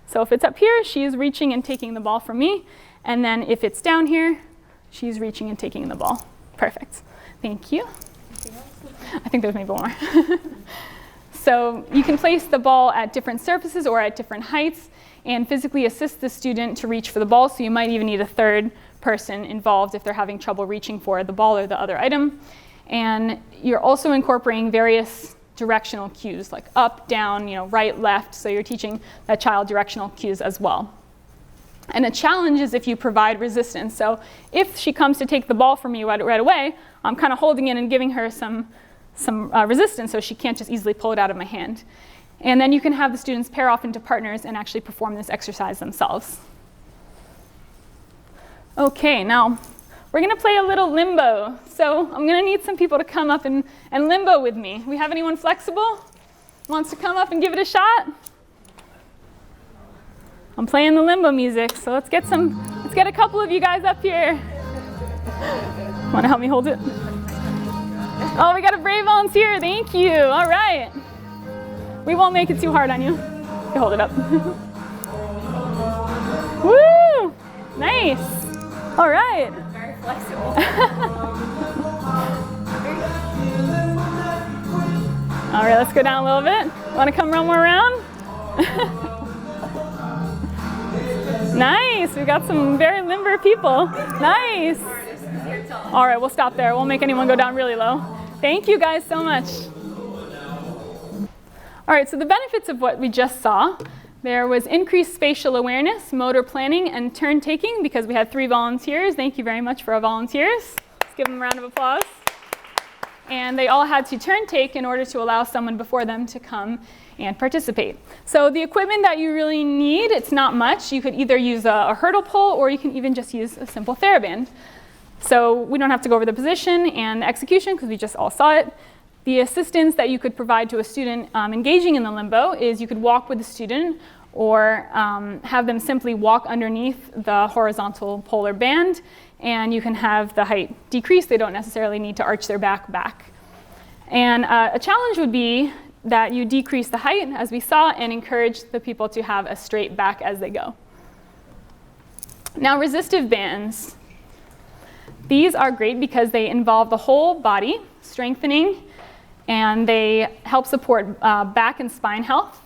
A: So if it's up here, she's reaching and taking the ball from me, and then if it's down here, she's reaching and taking the ball. Perfect. Thank you. I think there's maybe one more. So you can place the ball at different surfaces or at different heights and physically assist the student to reach for the ball. So you might even need a third person involved if they're having trouble reaching for the ball or the other item. And you're also incorporating various directional cues like up, down, right, left. So you're teaching that child directional cues as well. And a challenge is if you provide resistance. So if she comes to take the ball from me right away, I'm kind of holding it and giving her some resistance so she can't just easily pull it out of my hand. And then you can have the students pair off into partners and actually perform this exercise themselves. Okay, now we're going to play a little limbo. So I'm gonna need some people to come up and limbo with me. We have anyone flexible? Wants to come up and give it a shot? I'm playing the limbo music, so let's get a couple of you guys up here. Wanna help me hold it? Oh, we got a brave volunteer, thank you, all right. We won't make it too hard on you. Okay, hold it up. Woo, nice, all right.
J: Very flexible.
A: All right, let's go down a little bit. Wanna come one more round? Nice, we got some very limber people. Nice. All right, we'll stop there. Won't make anyone go down really low. Thank you guys so much. All right, so the benefits of what we just saw, there was increased spatial awareness, motor planning, and turn taking because we had 3 volunteers. Thank you very much for our volunteers. Let's give them a round of applause. And they all had to turn take in order to allow someone before them to come and participate. So the equipment that you really need, it's not much. You could either use a hurdle pole or you can even just use a simple TheraBand. So we don't have to go over the position and the execution because we just all saw it. The assistance that you could provide to a student engaging in the limbo is you could walk with the student or have them simply walk underneath the horizontal polar band, and you can have the height decrease. They don't necessarily need to arch their back. And a challenge would be that you decrease the height, as we saw, and encourage the people to have a straight back as they go. Now, resistive bands. These are great because they involve the whole body, strengthening, and they help support back and spine health.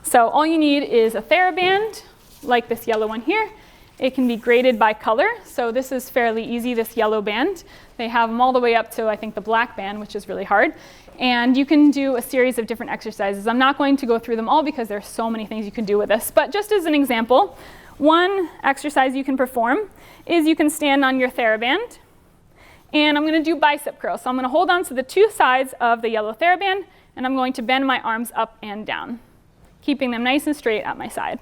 A: So all you need is a TheraBand, like this yellow one here. It can be graded by color, so this is fairly easy, this yellow band. They have them all the way up to, I think, the black band, which is really hard. And you can do a series of different exercises. I'm not going to go through them all because there's so many things you can do with this. But just as an example, one exercise you can perform is you can stand on your TheraBand. And I'm going to do bicep curls. So I'm going to hold on to the 2 sides of the yellow TheraBand, and I'm going to bend my arms up and down, keeping them nice and straight at my side.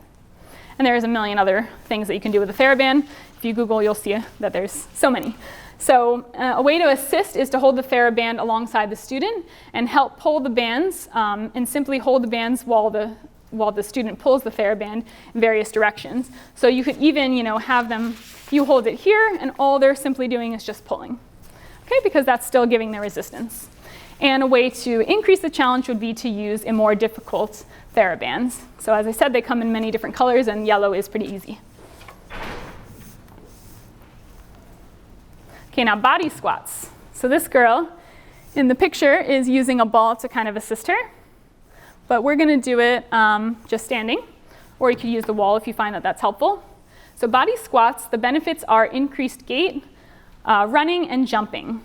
A: And there's a million other things that you can do with a TheraBand. If you Google, you'll see that there's so many. So a way to assist is to hold the TheraBand alongside the student and help pull the bands, and simply hold the bands while the student pulls the TheraBand in various directions. So you could even, have them, you hold it here, and all they're simply doing is just pulling. Okay, because that's still giving their resistance. And a way to increase the challenge would be to use a more difficult TheraBands. So as I said, they come in many different colors, and yellow is pretty easy. Okay, now body squats. So this girl in the picture is using a ball to kind of assist her, but we're going to do it just standing, or you could use the wall if you find that that's helpful. So body squats, the benefits are increased gait, running, and jumping.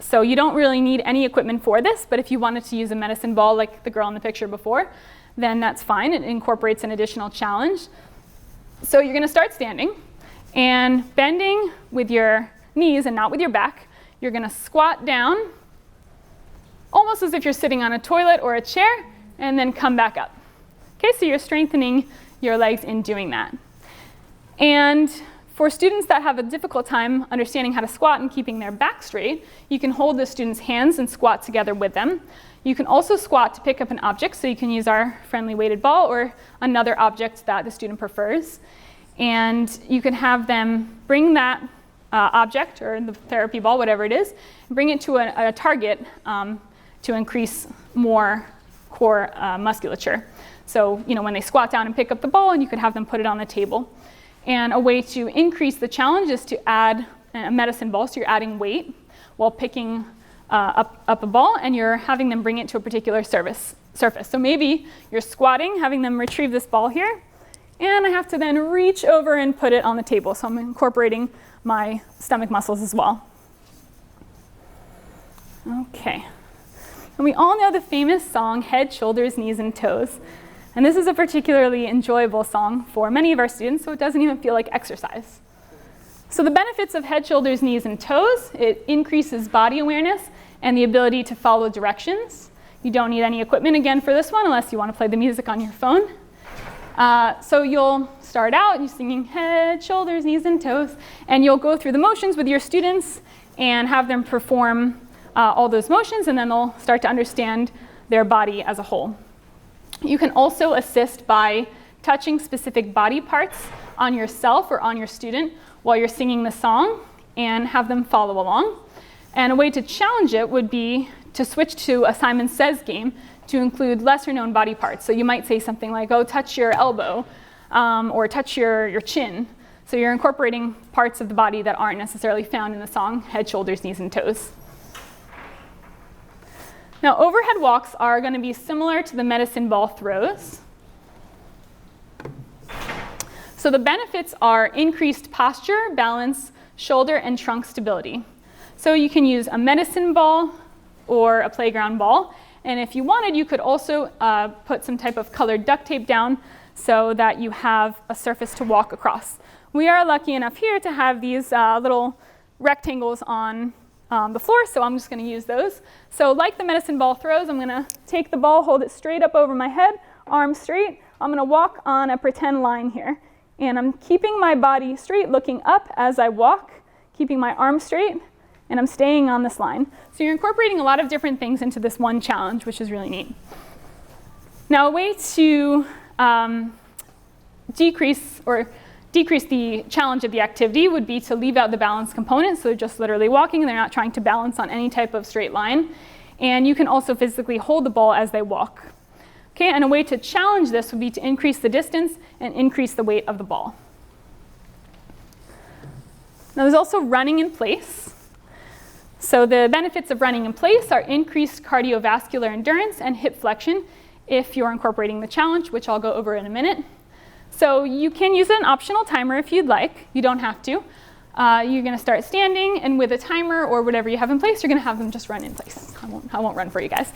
A: So you don't really need any equipment for this, but if you wanted to use a medicine ball like the girl in the picture before, then that's fine. It incorporates an additional challenge. So you're going to start standing and bending with your knees and not with your back. You're going to squat down, almost as if you're sitting on a toilet or a chair, and then come back up. Okay, so you're strengthening your legs in doing that. And for students that have a difficult time understanding how to squat and keeping their back straight, you can hold the student's hands and squat together with them. You can also squat to pick up an object, so you can use our friendly weighted ball or another object that the student prefers. And you can have them bring that object, or the therapy ball, whatever it is, and bring it to a target to increase more core musculature. So, when they squat down and pick up the ball, and you could have them put it on the table. And a way to increase the challenge is to add a medicine ball, so you're adding weight while picking up a ball, and you're having them bring it to a particular surface. So maybe you're squatting, having them retrieve this ball here, and I have to then reach over and put it on the table. So I'm incorporating my stomach muscles as well. Okay. And we all know the famous song, Head, Shoulders, Knees, and Toes. And this is a particularly enjoyable song for many of our students, so it doesn't even feel like exercise. So the benefits of head, shoulders, knees, and toes, it increases body awareness and the ability to follow directions. You don't need any equipment again for this one unless you want to play the music on your phone. So you'll start out, you're singing head, shoulders, knees, and toes, and you'll go through the motions with your students, and have them perform all those motions, and then they'll start to understand their body as a whole. You can also assist by touching specific body parts on yourself or on your student while you're singing the song and have them follow along. And a way to challenge it would be to switch to a Simon Says game to include lesser known body parts. So you might say something like, oh, touch your elbow, or touch your chin. So you're incorporating parts of the body that aren't necessarily found in the song, head, shoulders, knees, and toes. Now, overhead walks are going to be similar to the medicine ball throws. So the benefits are increased posture, balance, shoulder, and trunk stability. So you can use a medicine ball or a playground ball. And if you wanted, you could also put some type of colored duct tape down so that you have a surface to walk across. We are lucky enough here to have these little rectangles on the floor, so I'm just going to use those. So like the medicine ball throws, I'm going to take the ball, hold it straight up over my head, arms straight. I'm going to walk on a pretend line here. And I'm keeping my body straight, looking up as I walk, keeping my arms straight, and I'm staying on this line. So you're incorporating a lot of different things into this one challenge, which is really neat. Now, a way to decrease the challenge of the activity would be to leave out the balance component. So they're just literally walking, they're not trying to balance on any type of straight line. And you can also physically hold the ball as they walk. Okay, and a way to challenge this would be to increase the distance and increase the weight of the ball. Now there's also running in place. So the benefits of running in place are increased cardiovascular endurance and hip flexion if you're incorporating the challenge, which I'll go over in a minute. So you can use an optional timer if you'd like. You don't have to. You're going to start standing, and with a timer or whatever you have in place, you're going to have them just run in place. I won't run for you guys.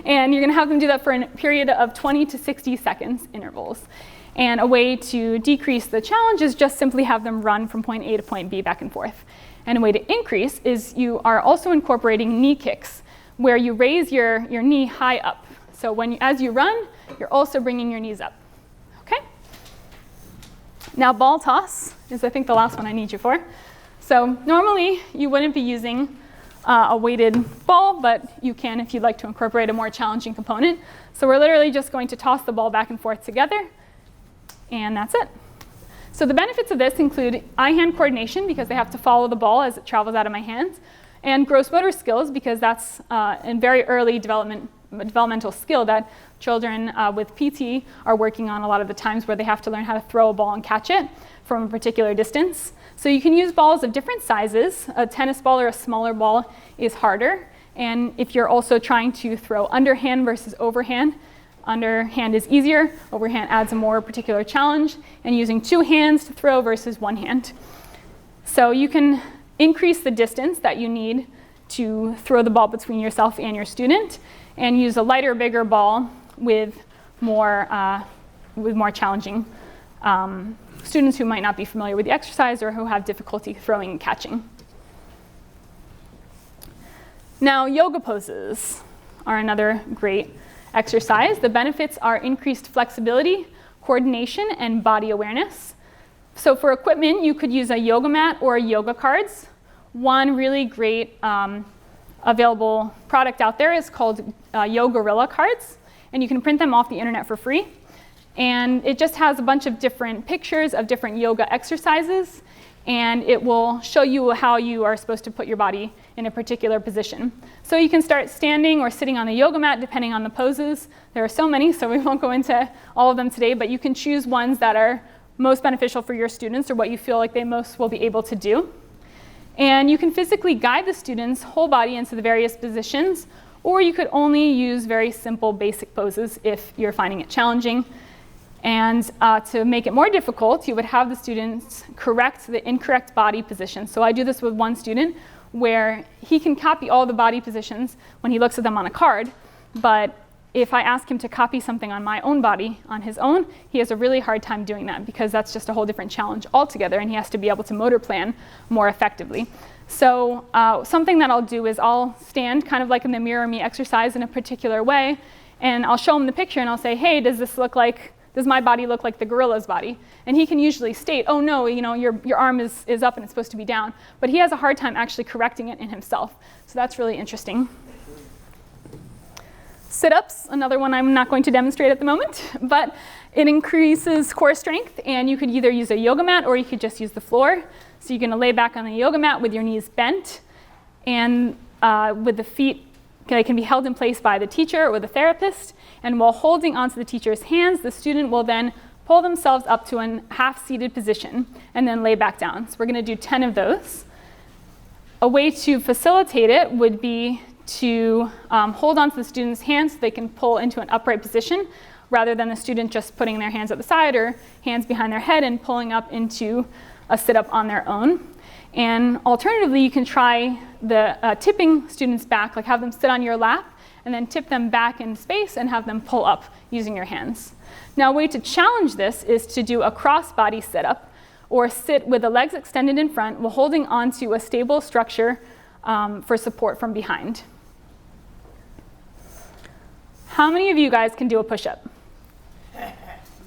A: And you're going to have them do that for a period of 20 to 60 seconds intervals. And a way to decrease the challenge is just simply have them run from point A to point B back and forth. And a way to increase is you are also incorporating knee kicks, where you raise your knee high up. So as you run, you're also bringing your knees up. Okay? Now ball toss is, I think, the last one I need you for. So normally you wouldn't be using a weighted ball, but you can if you'd like to incorporate a more challenging component. So we're literally just going to toss the ball back and forth together, and that's it. So the benefits of this include eye-hand coordination, because they have to follow the ball as it travels out of my hands, and gross motor skills, because that's a very early developmental skill that children with PT are working on a lot of the times, where they have to learn how to throw a ball and catch it from a particular distance. So you can use balls of different sizes. A tennis ball or a smaller ball is harder. And if you're also trying to throw underhand versus overhand, underhand is easier, overhand adds a more particular challenge, and using two hands to throw versus one hand. So you can increase the distance that you need to throw the ball between yourself and your student, and use a lighter, bigger ball with more challenging students who might not be familiar with the exercise or who have difficulty throwing and catching. Now, yoga poses are another great exercise. The benefits are increased flexibility, coordination, and body awareness. So for equipment, you could use a yoga mat or yoga cards. One really great available product out there is called Yogarilla cards, and you can print them off the internet for free. And it just has a bunch of different pictures of different yoga exercises, and it will show you how you are supposed to put your body in a particular position. So you can start standing or sitting on the yoga mat depending on the poses. There are so many, so we won't go into all of them today, but you can choose ones that are most beneficial for your students or what you feel like they most will be able to do. And you can physically guide the student's whole body into the various positions, or you could only use very simple basic poses if you're finding it challenging. And to make it more difficult, you would have the students correct the incorrect body position. So I do this with one student where he can copy all the body positions when he looks at them on a card, but if I ask him to copy something on my own body on his own, he has a really hard time doing that, because that's just a whole different challenge altogether, and he has to be able to motor plan more effectively. So something that I'll do is I'll stand kind of like in the mirror me exercise in a particular way, and I'll show him the picture and I'll say, hey, does this look like does my body look like the gorilla's body? And he can usually state, oh no, your arm is up and it's supposed to be down. But he has a hard time actually correcting it in himself. So that's really interesting. Sit-ups, another one I'm not going to demonstrate at the moment, but it increases core strength, and you could either use a yoga mat or you could just use the floor. So you're going to lay back on the yoga mat with your knees bent, and with the feet, they can be held in place by the teacher or the therapist, and while holding onto the teacher's hands, the student will then pull themselves up to a half-seated position and then lay back down. So we're going to do 10 of those. A way to facilitate it would be to hold onto the student's hands so they can pull into an upright position rather than the student just putting their hands at the side or hands behind their head and pulling up into a sit-up on their own. And alternatively, you can try the tipping students back, like have them sit on your lap and then tip them back in space and have them pull up using your hands. Now, a way to challenge this is to do a cross-body sit-up or sit with the legs extended in front while holding onto a stable structure for support from behind. How many of you guys can do a push-up?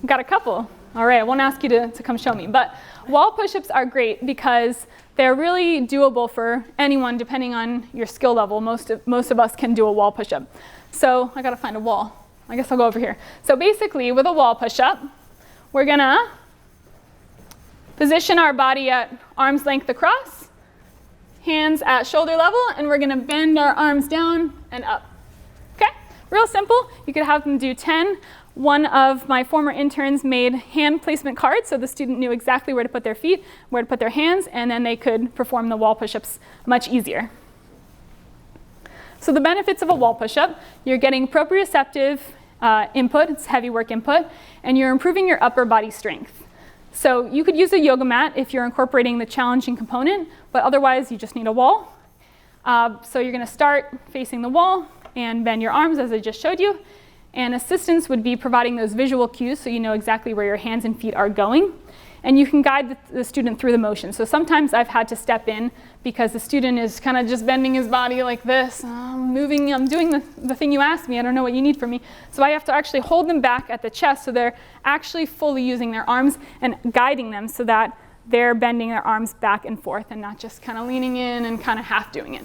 A: Got a couple. All right, I won't ask you to come show me. But wall push-ups are great because they're really doable for anyone depending on your skill level. Most of us can do a wall push-up. So I gotta find a wall. I guess I'll go over here. So basically, with a wall push-up, we're gonna position our body at arm's length across, hands at shoulder level, and we're gonna bend our arms down and up. Okay, real simple. You could have them do 10. One of my former interns made hand placement cards so the student knew exactly where to put their feet, where to put their hands, and then they could perform the wall push-ups much easier. So the benefits of a wall push-up, you're getting proprioceptive input, it's heavy work input, and you're improving your upper body strength. So you could use a yoga mat if you're incorporating the challenging component, but otherwise you just need a wall. So you're gonna start facing the wall and bend your arms as I just showed you. And assistance would be providing those visual cues so you know exactly where your hands and feet are going. And you can guide the student through the motion. So sometimes I've had to step in because the student is kind of just bending his body like this. I'm doing the thing you asked me. I don't know what you need from me. So I have to actually hold them back at the chest so they're actually fully using their arms and guiding them so that they're bending their arms back and forth and not just kind of leaning in and kind of half doing it.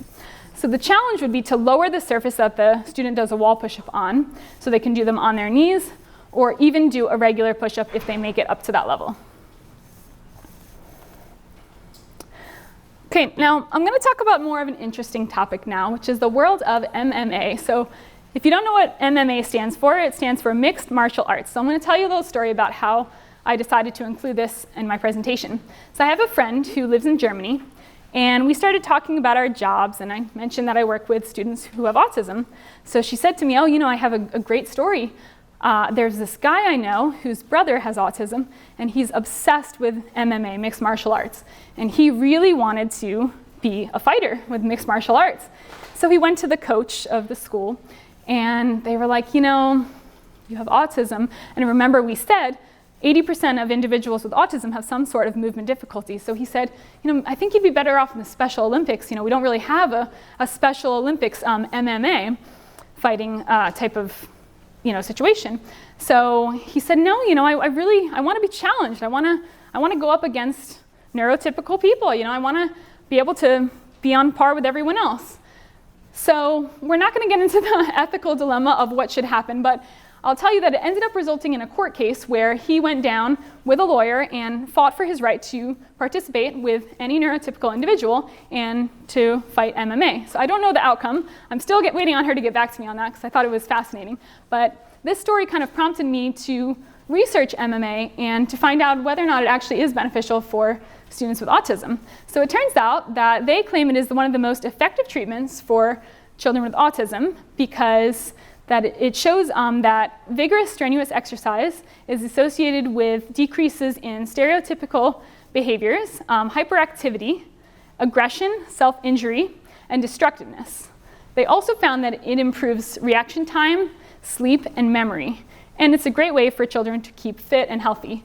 A: So the challenge would be to lower the surface that the student does a wall push-up on so they can do them on their knees or even do a regular push-up if they make it up to that level. Okay, now I'm going to talk about more of an interesting topic now, which is the world of MMA. So if you don't know what MMA stands for, it stands for Mixed Martial Arts. So I'm going to tell you a little story about how I decided to include this in my presentation. So I have a friend who lives in Germany, and we started talking about our jobs, and I mentioned that I work with students who have autism. So she said to me, oh, I have a great story. There's this guy I know whose brother has autism, and he's obsessed with MMA, mixed martial arts. And he really wanted to be a fighter with mixed martial arts. So he went to the coach of the school, and they were like, you have autism. And remember, we said 80% of individuals with autism have some sort of movement difficulty. So he said, I think you'd be better off in the Special Olympics. We don't really have a Special Olympics MMA fighting type of situation. So he said, no, I want to be challenged. I want to go up against neurotypical people. I want to be able to be on par with everyone else. So we're not going to get into the ethical dilemma of what should happen, but I'll tell you that it ended up resulting in a court case where he went down with a lawyer and fought for his right to participate with any neurotypical individual and to fight MMA. So I don't know the outcome. I'm still waiting on her to get back to me on that because I thought it was fascinating. But this story kind of prompted me to research MMA and to find out whether or not it actually is beneficial for students with autism. So it turns out that they claim it is one of the most effective treatments for children with autism because that it shows that vigorous, strenuous exercise is associated with decreases in stereotypical behaviors, hyperactivity, aggression, self-injury, and destructiveness. They also found that it improves reaction time, sleep, and memory. And it's a great way for children to keep fit and healthy.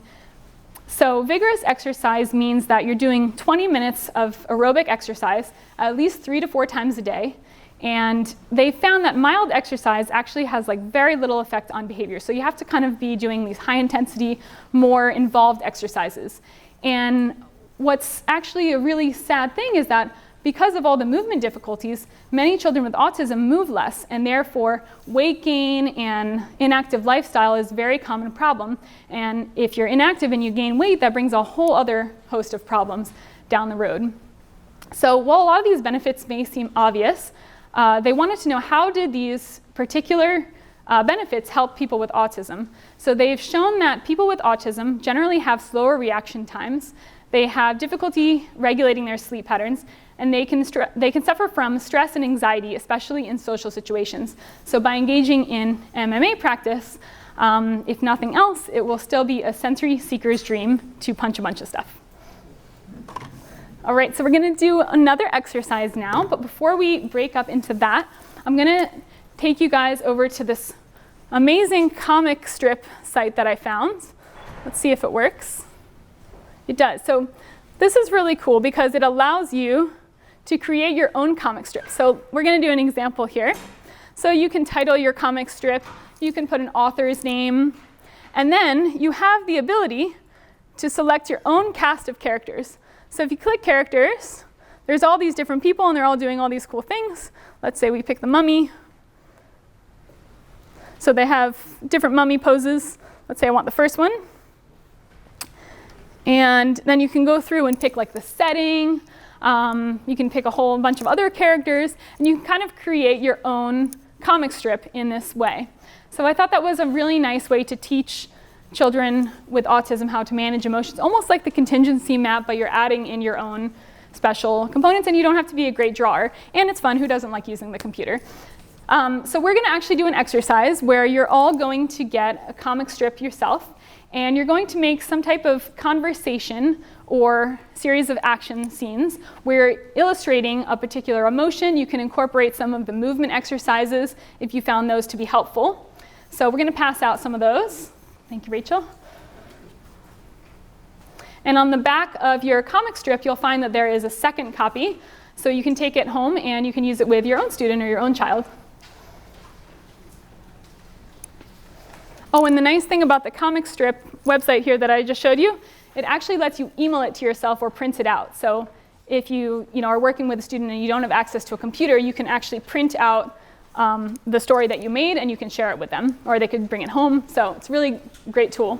A: So vigorous exercise means that you're doing 20 minutes of aerobic exercise at least 3 to 4 times a day. And they found that mild exercise actually has like very little effect on behavior. So you have to kind of be doing these high intensity, more involved exercises. And what's actually a really sad thing is that because of all the movement difficulties, many children with autism move less, and therefore weight gain and inactive lifestyle is a very common problem. And if you're inactive and you gain weight, that brings a whole other host of problems down the road. So while a lot of these benefits may seem obvious, they wanted to know how did these particular benefits help people with autism. So they've shown that people with autism generally have slower reaction times, they have difficulty regulating their sleep patterns, and they can suffer from stress and anxiety, especially in social situations. So by engaging in MMA practice, if nothing else, it will still be a sensory seeker's dream to punch a bunch of stuff. All right, so we're going to do another exercise now, but before we break up into that, I'm going to take you guys over to this amazing comic strip site that I found. Let's see if it works. It does. So this is really cool because it allows you to create your own comic strip. So we're going to do an example here. So you can title your comic strip, you can put an author's name, and then you have the ability to select your own cast of characters. So if you click characters, there's all these different people and they're all doing all these cool things. Let's say we pick the mummy. So they have different mummy poses. Let's say I want the first one. And then you can go through and pick like the setting. You can pick a whole bunch of other characters, and you can kind of create your own comic strip in this way. So I thought that was a really nice way to teach children with autism how to manage emotions, almost like the contingency map, but you're adding in your own special components, and you don't have to be a great drawer. And it's fun. Who doesn't like using the computer? So we're going to actually do an exercise where you're all going to get a comic strip yourself, and you're going to make some type of conversation or series of action scenes where you're illustrating a particular emotion. You can incorporate some of the movement exercises if you found those to be helpful. So we're going to pass out some of those. Thank you, Rachel. And on the back of your comic strip, you'll find that there is a second copy. So you can take it home and you can use it with your own student or your own child. Oh, and the nice thing about the comic strip website here that I just showed you, it actually lets you email it to yourself or print it out. So if you are working with a student and you don't have access to a computer, you can actually print out the story that you made and you can share it with them, or they could bring it home. So it's a really great tool.